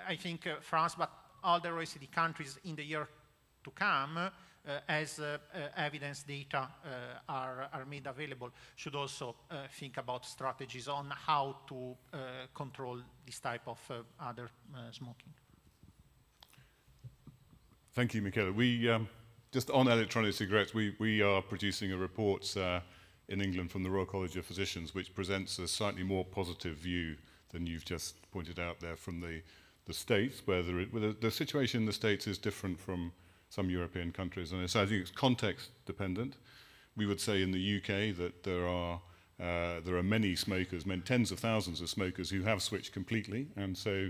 Speaker 8: I think France, but other OECD countries in the year to come, as evidence data are made available, should also think about strategies on how to control this type of other smoking.
Speaker 1: Thank you, Michaela. We, just on electronic cigarettes, we are producing a report in England from the Royal College of Physicians, which presents a slightly more positive view than you've just pointed out there from the States, where the situation in the States is different from some European countries. And so I think it's context dependent. We would say in the UK that there are many smokers, tens of thousands of smokers who have switched completely, and so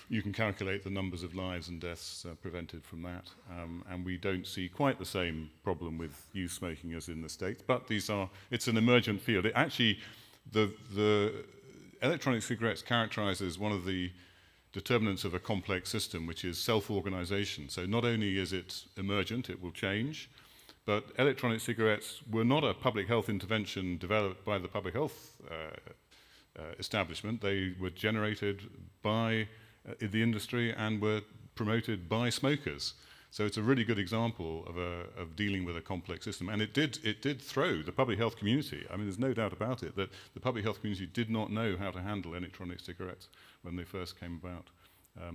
Speaker 1: you can calculate the numbers of lives and deaths prevented from that. And we don't see quite the same problem with youth smoking as in the States, but it's an emergent field. It actually, the electronic cigarettes characterized as one of the determinants of a complex system, which is self-organization. So not only is it emergent, it will change, but electronic cigarettes were not a public health intervention developed by the public health establishment. They were generated by the industry and were promoted by smokers. So it's a really good example of dealing with a complex system. And it did throw the public health community. I mean, there's no doubt about it that the public health community did not know how to handle electronic cigarettes when they first came about.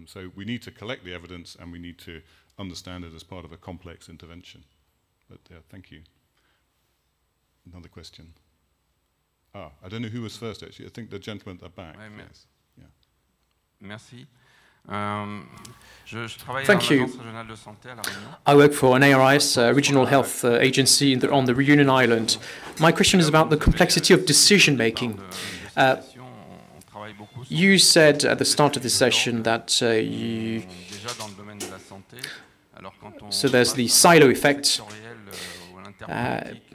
Speaker 1: So we need to collect the evidence and we need to understand it as part of a complex intervention. But thank you. Another question. I don't know who was first, actually. I think the gentleman at the back. Yes. Yeah.
Speaker 11: Merci.
Speaker 3: Thank you. I work for an ARIS, Regional Health Agency on the Reunion Island. My question is about the complexity of decision-making. You said at the start of this session that so there's the silo effect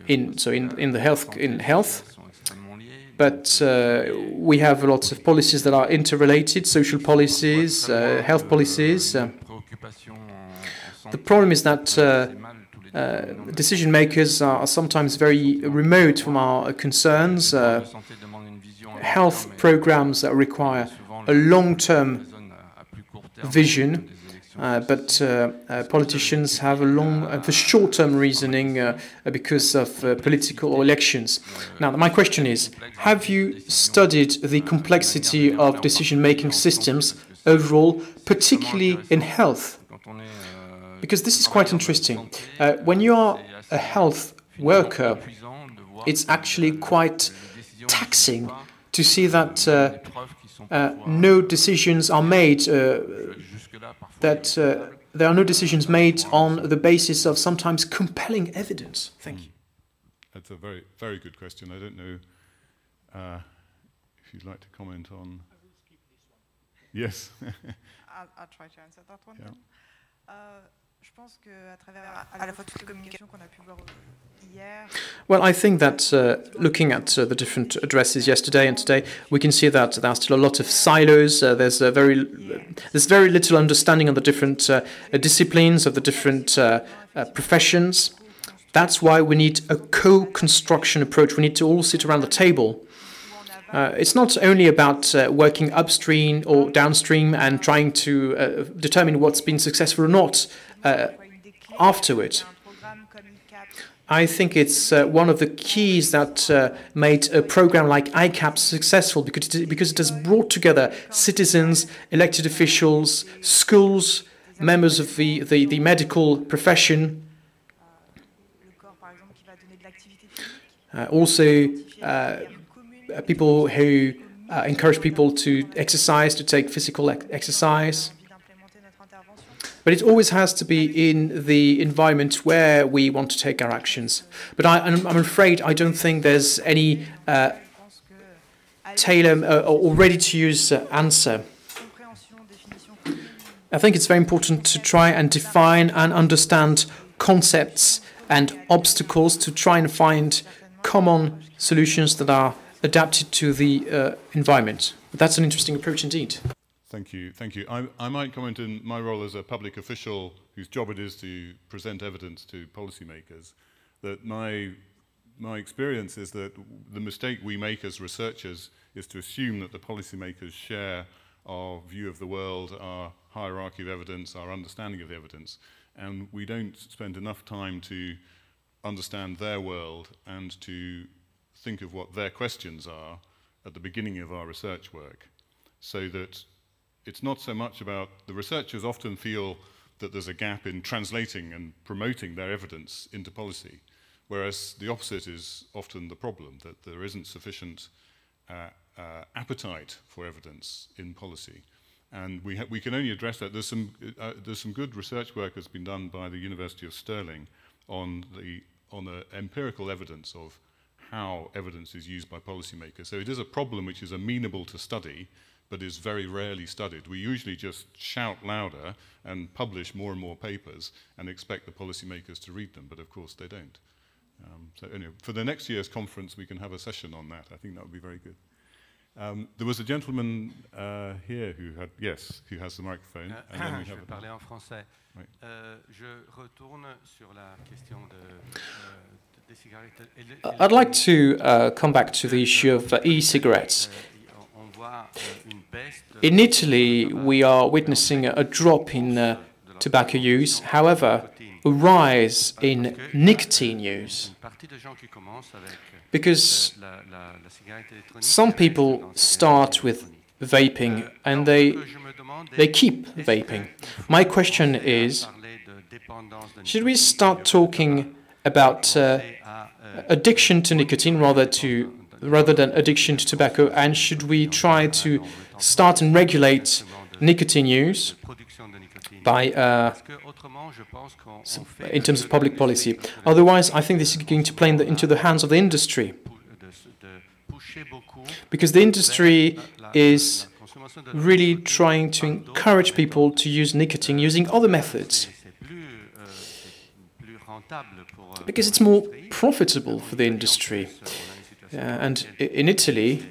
Speaker 3: in health, but we have lots of policies that are interrelated, social policies, health policies. The problem is that decision makers are sometimes very remote from our concerns. Health programs that require a long-term vision, but politicians have a short-term reasoning because of political elections. Now, my question is, have you studied the complexity of decision-making systems overall, particularly in health? Because this is quite interesting. When you are a health worker, it's actually quite taxing to see that no decisions are made, that there are no decisions made on the basis of sometimes compelling evidence. Thank you.
Speaker 1: That's a very, very good question. I don't know if you'd like to comment on. Yes.
Speaker 6: I'll try to answer that one. Yeah.
Speaker 3: Well, I think that looking at the different addresses yesterday and today, we can see that there are still a lot of silos. There's very little understanding of the different disciplines, of the different professions. That's why we need a co-construction approach. We need to all sit around the table. It's not only about working upstream or downstream and trying to determine what's been successful or not afterward. I think it's one of the keys that made a program like ICAP successful, because it has brought together citizens, elected officials, schools, members of the medical profession, also people who encourage people to exercise, to take physical exercise. But it always has to be in the environment where we want to take our actions. But I'm afraid I don't think there's any tailor or ready-to-use answer. I think it's very important to try and define and understand concepts and obstacles to try and find common solutions that are adapted to the environment. But that's an interesting approach indeed.
Speaker 1: Thank you. Thank you. I might comment in my role as a public official whose job it is to present evidence to policymakers, that my experience is that the mistake we make as researchers is to assume that the policymakers share our view of the world, our hierarchy of evidence, our understanding of the evidence, and we don't spend enough time to understand their world and to think of what their questions are at the beginning of our research work, so that it's not so much about, the researchers often feel that there's a gap in translating and promoting their evidence into policy, whereas the opposite is often the problem, that there isn't sufficient appetite for evidence in policy. And we can only address that. There's some good research work that's been done by the University of Stirling on the empirical evidence of how evidence is used by policymakers. So it is a problem which is amenable to study, but is very rarely studied. We usually just shout louder and publish more and more papers and expect the policymakers to read them, but of course they don't. So anyway, for the next year's conference, we can have a session on that. I think that would be very good. There was a gentleman here who has the microphone. And then we have
Speaker 11: parler en français. Oui. Je retourne sur la question des cigarettes.
Speaker 3: I'd like to come back to the issue of e-cigarettes. In Italy, we are witnessing a drop in tobacco use, however, a rise in nicotine use. Because some people start with vaping and they keep vaping. My question is, should we start talking about addiction to nicotine rather than addiction to tobacco, and should we try to start and regulate nicotine use by in terms of public policy? Otherwise, I think this is going to play into the hands of the industry, because the industry is really trying to encourage people to use nicotine using other methods, because it's more profitable for the industry. And in Italy,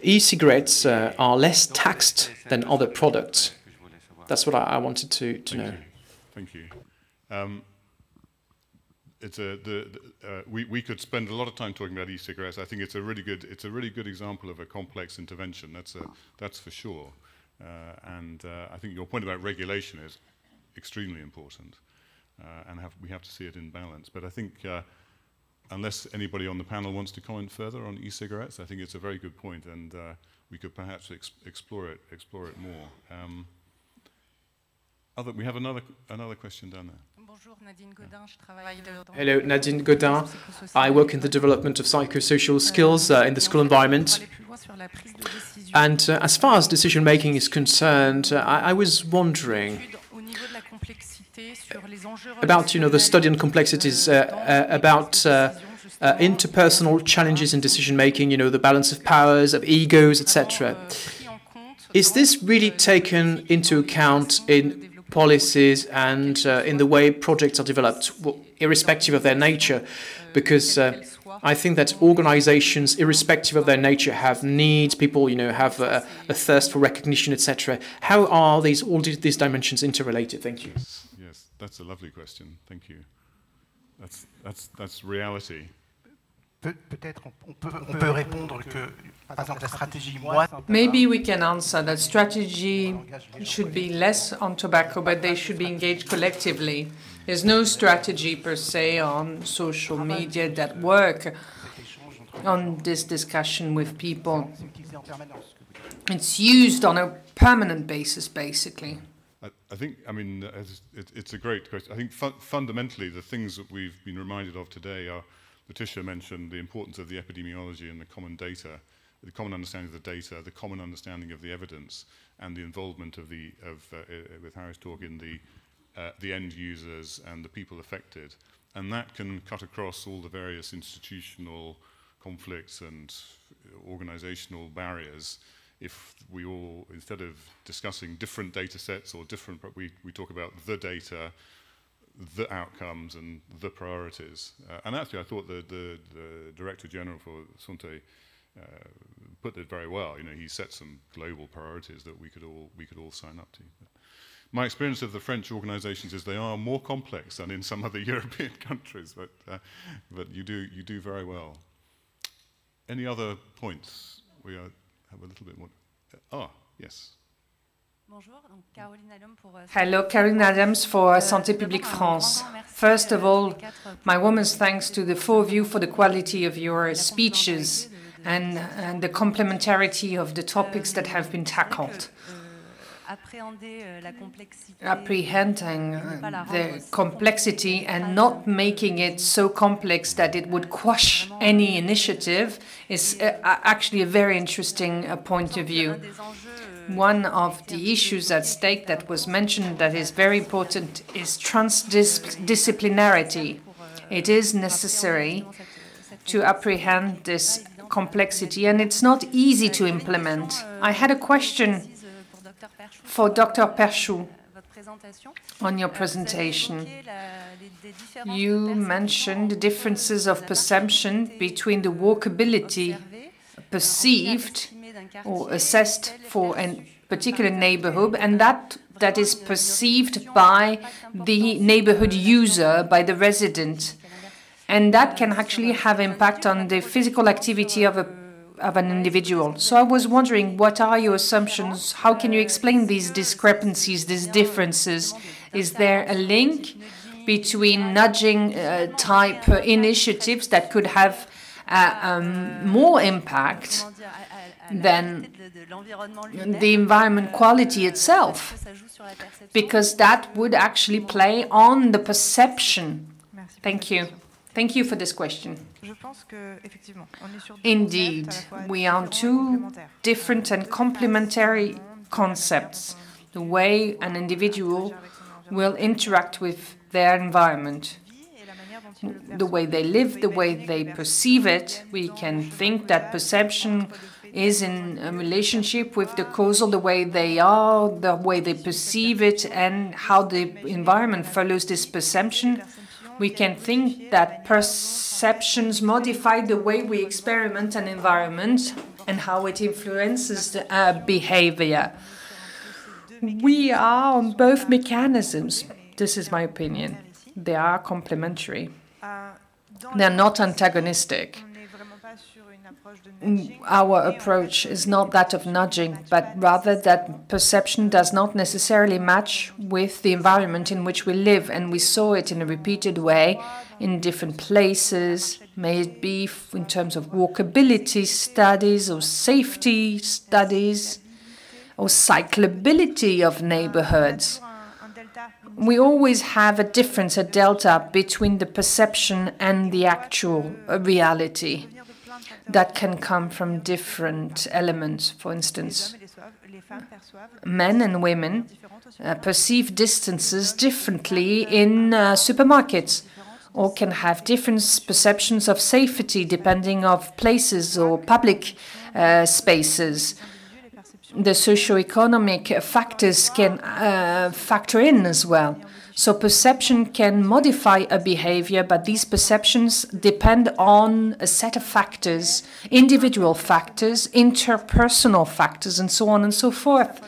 Speaker 3: e-cigarettes are less taxed than other products. That's what I wanted to know.
Speaker 1: Thank you. We could spend a lot of time talking about e-cigarettes. I think it's a really good example of a complex intervention. That's for sure. And I think your point about regulation is extremely important, and we have to see it in balance. But I think unless anybody on the panel wants to comment further on e-cigarettes, I think it's a very good point, and we could perhaps explore it more. We have another question down there.
Speaker 3: Hello, Nadine Godin. I work in the development of psychosocial skills in the school environment. And as far as decision-making is concerned, I was wondering about the study on complexities, about interpersonal challenges in decision-making, the balance of powers, of egos, etc. Is this really taken into account in policies and in the way projects are developed, irrespective of their nature? Because I think that organizations, irrespective of their nature, have needs. People, have a thirst for recognition, etc. How are all these dimensions interrelated? Thank you.
Speaker 1: Yes, that's a lovely question. Thank you. That's reality.
Speaker 4: Maybe we can answer that strategy should be less on tobacco, but they should be engaged collectively. There's no strategy per se on social media that work on this discussion with people. It's used on a permanent basis, basically.
Speaker 1: I think, it's a great question. I think fundamentally the things that we've been reminded of today are, Letitia mentioned the importance of the epidemiology and the common data, the common understanding of the data, the common understanding of the evidence, and the involvement of with Harry's talk in the end users and the people affected. And that can cut across all the various institutional conflicts and organizational barriers if we all, instead of discussing different data sets or different, we talk about the data, the outcomes and the priorities. And actually I thought the Director General for Santé put it very well. He set some global priorities that we could all sign up to. But my experience of the French organizations is they are more complex than in some other European countries, but you do very well. Any other points? We have a little bit more. Yes.
Speaker 4: Hello, Caroline Adams for Santé Publique France. First of all, my warmest thanks to the four of you for the quality of your speeches and the complementarity of the topics that have been tackled. apprehending the complexity and not making it so complex that it would quash any initiative is actually a very interesting point of view. One of the issues at stake that was mentioned that is very important is transdisciplinarity. It is necessary to apprehend this complexity, and it's not easy to implement. I had a question for Dr. Perchou on your presentation. You mentioned the differences of perception between the walkability perceived or assessed for a particular neighborhood and that is perceived by the neighborhood user, by the resident. And that can actually have impact on the physical activity of an individual. So I was wondering, what are your assumptions? How can you explain these discrepancies, these differences? Is there a link between nudging type initiatives that could have more impact than the environment quality itself? Because that would actually play on the perception. Thank you. Thank you for this question. Indeed, we are on two different and complementary concepts. The way an individual will interact with their environment, the way they live, the way they perceive it. We can think that perception is in a relationship with the causal, the way they are, the way they perceive it, and how the environment follows this perception. We can think that perceptions modify the way we experiment an environment and how it influences the behavior. We are on both mechanisms. This is my opinion. They are complementary. They're not antagonistic. Our approach is not that of nudging, but rather that perception does not necessarily match with the environment in which we live, and we saw it in a repeated way in different places, may it be in terms of walkability studies or safety studies or cyclability of neighborhoods. We always have a difference, a delta between the perception and the actual reality. That can come from different elements. For instance, men and women perceive distances differently in supermarkets, or can have different perceptions of safety depending on places or public spaces. The socio-economic factors can factor in as well. So perception can modify a behavior, but these perceptions depend on a set of factors, individual factors, interpersonal factors, and so on and so forth.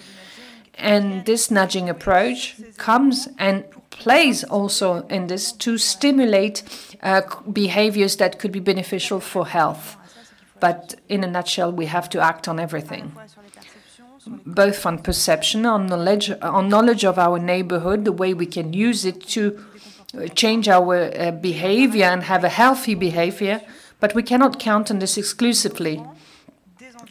Speaker 4: And this nudging approach comes and plays also in this to stimulate behaviors that could be beneficial for health. But in a nutshell, we have to act on everything, both on perception, on knowledge of our neighborhood, the way we can use it to change our behavior and have a healthy behavior, but we cannot count on this exclusively.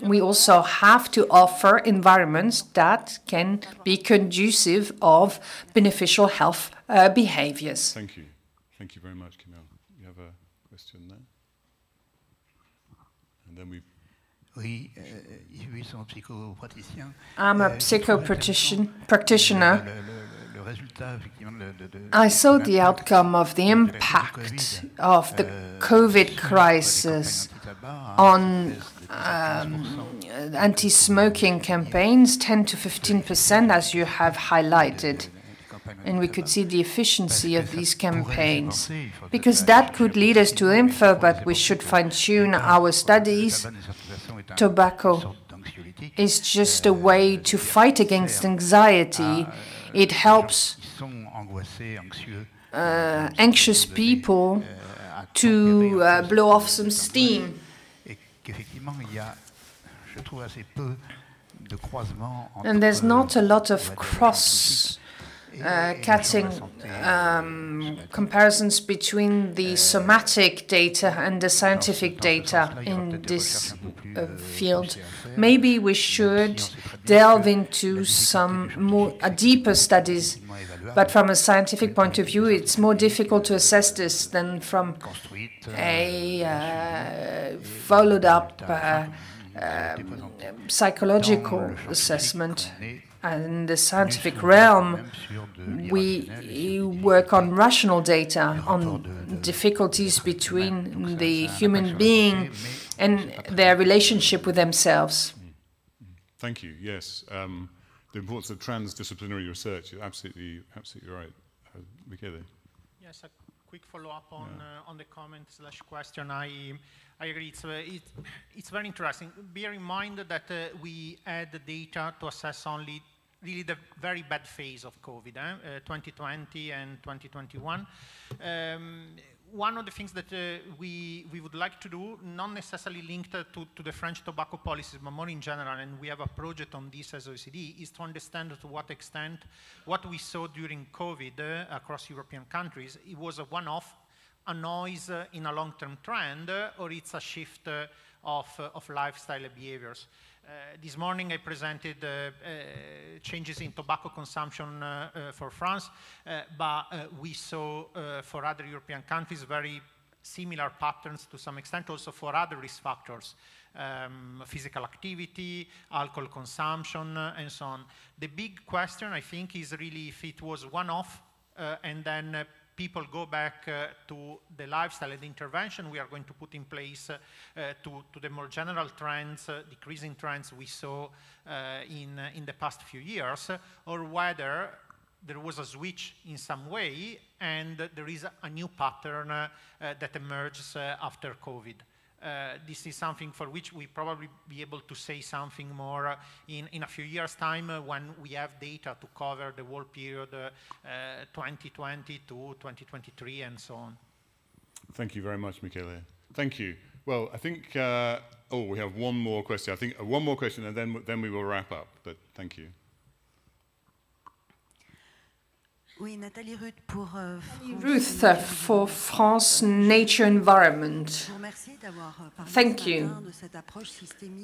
Speaker 4: We also have to offer environments that can be conducive of beneficial health behaviors.
Speaker 1: Thank you. Thank you very much, Camille. You have a question there? And then we...
Speaker 4: I'm a psycho-practitioner. I saw the outcome of the impact of the COVID crisis on anti-smoking campaigns, 10 to 15%, as you have highlighted. And we could see the efficiency of these campaigns, because that could lead us to info, but we should fine-tune our studies. Tobacco is just a way to fight against anxiety. It helps anxious people to blow off some steam. And there's not a lot of cross cutting comparisons between the somatic data and the scientific data in this field. Maybe we should delve into some more deeper studies, but from a scientific point of view, it's more difficult to assess this than from a followed-up psychological assessment. And in the scientific realm, we work on rational data, on difficulties between the human being and their relationship with themselves.
Speaker 1: Thank you. Yes, the importance of transdisciplinary research is absolutely right. Michele.
Speaker 8: Yes, a quick follow-up on the comment/question. I agree. It's very interesting. Bear in mind that we had the data to assess only really the very bad phase of COVID, 2020 and 2021. One of the things that we would like to do, not necessarily linked to the French tobacco policies, but more in general, and we have a project on this as OECD, is to understand to what extent what we saw during COVID across European countries, it was a one-off, a noise in a long-term trend, or it's a shift of lifestyle behaviors. This morning I presented changes in tobacco consumption for France, but we saw for other European countries very similar patterns to some extent, also for other risk factors, physical activity, alcohol consumption, and so on. The big question, I think, is really if it was one-off and then people go back to the lifestyle and the intervention we are going to put in place to the more general trends, decreasing trends we saw in the past few years, or whether there was a switch in some way and there is a new pattern that emerges after COVID. This is something for which we probably be able to say something more in a few years' time when we have data to cover the whole period 2020 to 2023 and so on.
Speaker 1: Thank you very much, Michele. Thank you. Well, I think, we have one more question. I think one more question and then we will wrap up, but thank you.
Speaker 4: Ruth for France Nature Environment. Thank you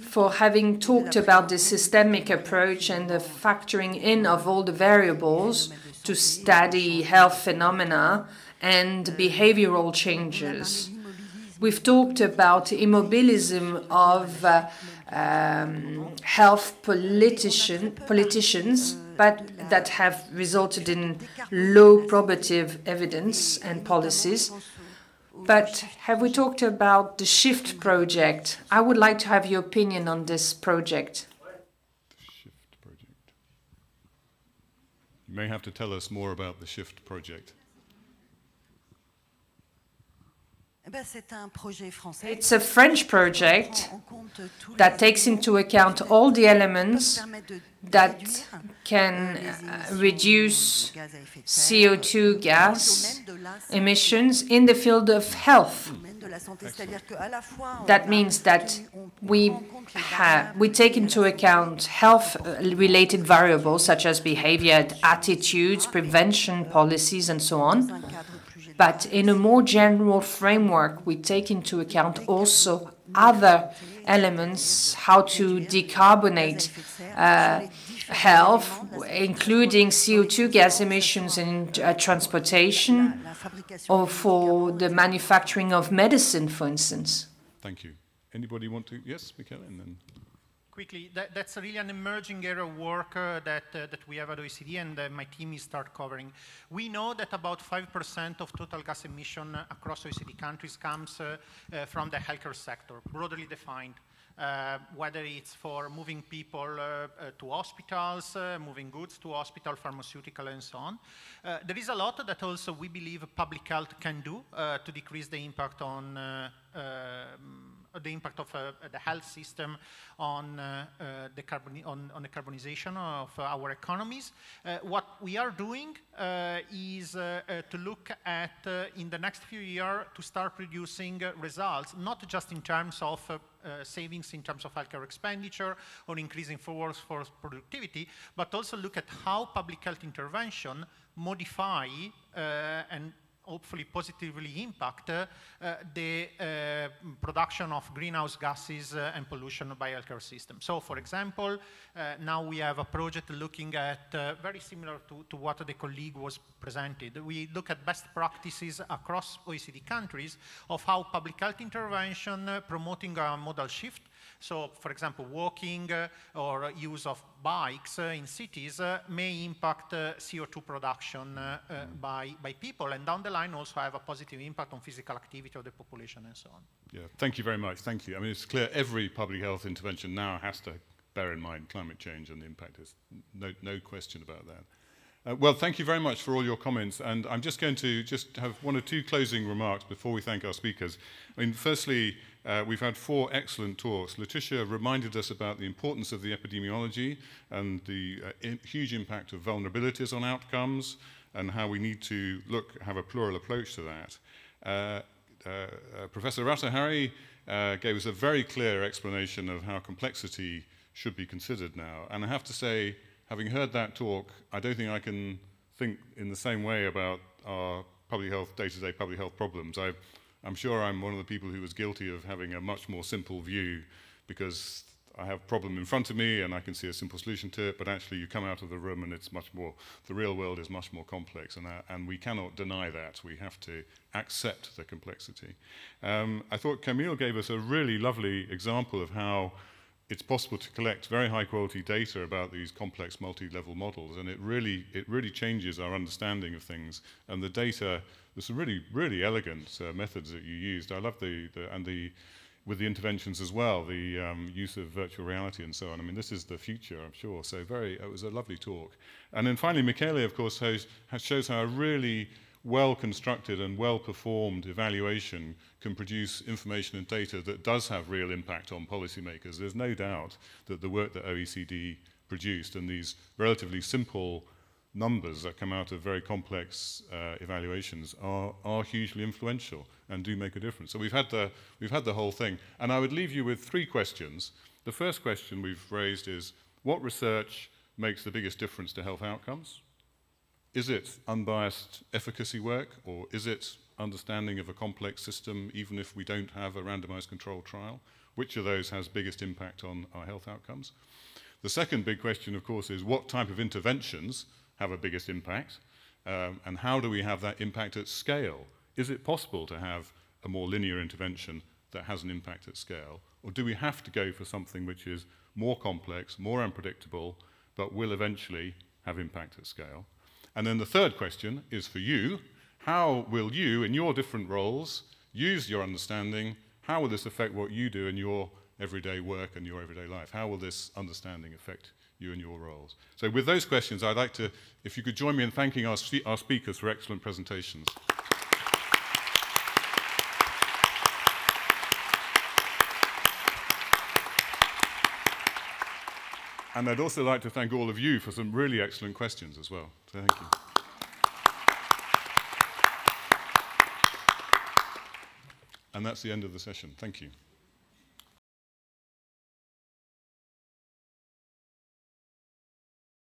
Speaker 4: for having talked about the systemic approach and the factoring in of all the variables to study health phenomena and behavioral changes. We've talked about immobilism of health politicians, but that have resulted in low probative evidence and policies. But have we talked about the SHIFT project? I would like to have your opinion on this project.
Speaker 1: The SHIFT project. You may have to tell us more about the SHIFT project.
Speaker 4: It's a French project that takes into account all the elements that can reduce CO2 gas emissions in the field of health. That means that we take into account health-related variables such as behavior, attitudes, prevention policies, and so on. But in a more general framework, we take into account also other elements, how to decarbonate health, including CO2 gas emissions in transportation or for the manufacturing of medicine, for instance.
Speaker 1: Thank you. Anybody want to? Yes, Michele, and then...
Speaker 8: Quickly, that's really an emerging area of work that we have at OECD and my team is start covering. We know that about 5% of total gas emission across OECD countries comes from the healthcare sector, broadly defined, whether it's for moving people to hospitals, moving goods to hospital, pharmaceutical, and so on. There is a lot that also we believe public health can do to decrease the impact on the impact of the health system on the carbonization of our economies. What we are doing is to look at, in the next few years, to start producing results, not just in terms of savings in terms of healthcare expenditure or increasing workforce productivity, but also look at how public health intervention modify and hopefully positively impact the production of greenhouse gases and pollution by healthcare system. So, for example, now we have a project looking at, very similar to what the colleague was presented. We look at best practices across OECD countries of how public health intervention promoting a modal shift. So, for example, walking or use of bikes in cities may impact CO2 production by people, and down the line also have a positive impact on physical activity of the population and so on.
Speaker 1: Yeah, thank you very much. Thank you. I mean, it's clear every public health intervention now has to bear in mind climate change and the impact. Is no question about that. Well, thank you very much for all your comments, and I'm just going to have one or two closing remarks before we thank our speakers. I mean, firstly, we've had 4 excellent talks. Letitia reminded us about the importance of the epidemiology and the huge impact of vulnerabilities on outcomes and how we need to have a plural approach to that. Professor Ratahari gave us a very clear explanation of how complexity should be considered now, and I have to say, having heard that talk, I don't think I can think in the same way about our public health, day-to-day public health problems. I'm sure I'm one of the people who was guilty of having a much more simple view because I have a problem in front of me and I can see a simple solution to it, but actually you come out of the room and it's much more, the real world is much more complex, and we cannot deny that. We have to accept the complexity. I thought Camille gave us a really lovely example of how it's possible to collect very high quality data about these complex multi-level models, and it really changes our understanding of things. And the data, there's some really elegant methods that you used. I love with the interventions as well, the use of virtual reality and so on. I mean, this is the future, I'm sure. So it was a lovely talk. And then finally, Michele, of course, shows how a really well-constructed and well-performed evaluation can produce information and data that does have real impact on policymakers. There's no doubt that the work that OECD produced and these relatively simple numbers that come out of very complex evaluations are hugely influential and do make a difference. So we've had the whole thing. And I would leave you with 3 questions. The first question we've raised is, what research makes the biggest difference to health outcomes? Is it unbiased efficacy work, or is it understanding of a complex system, even if we don't have a randomized controlled trial? Which of those has biggest impact on our health outcomes? The second big question, of course, is what type of interventions have a biggest impact, and how do we have that impact at scale? Is it possible to have a more linear intervention that has an impact at scale, or do we have to go for something which is more complex, more unpredictable, but will eventually have impact at scale? And then the third question is for you. How will you, in your different roles, use your understanding? How will this affect what you do in your everyday work and your everyday life? How will this understanding affect you and your roles? So with those questions, I'd like to, if you could join me in thanking our speakers for excellent presentations. And I'd also like to thank all of you for some really excellent questions as well. So thank you. And that's the end of the session. Thank you.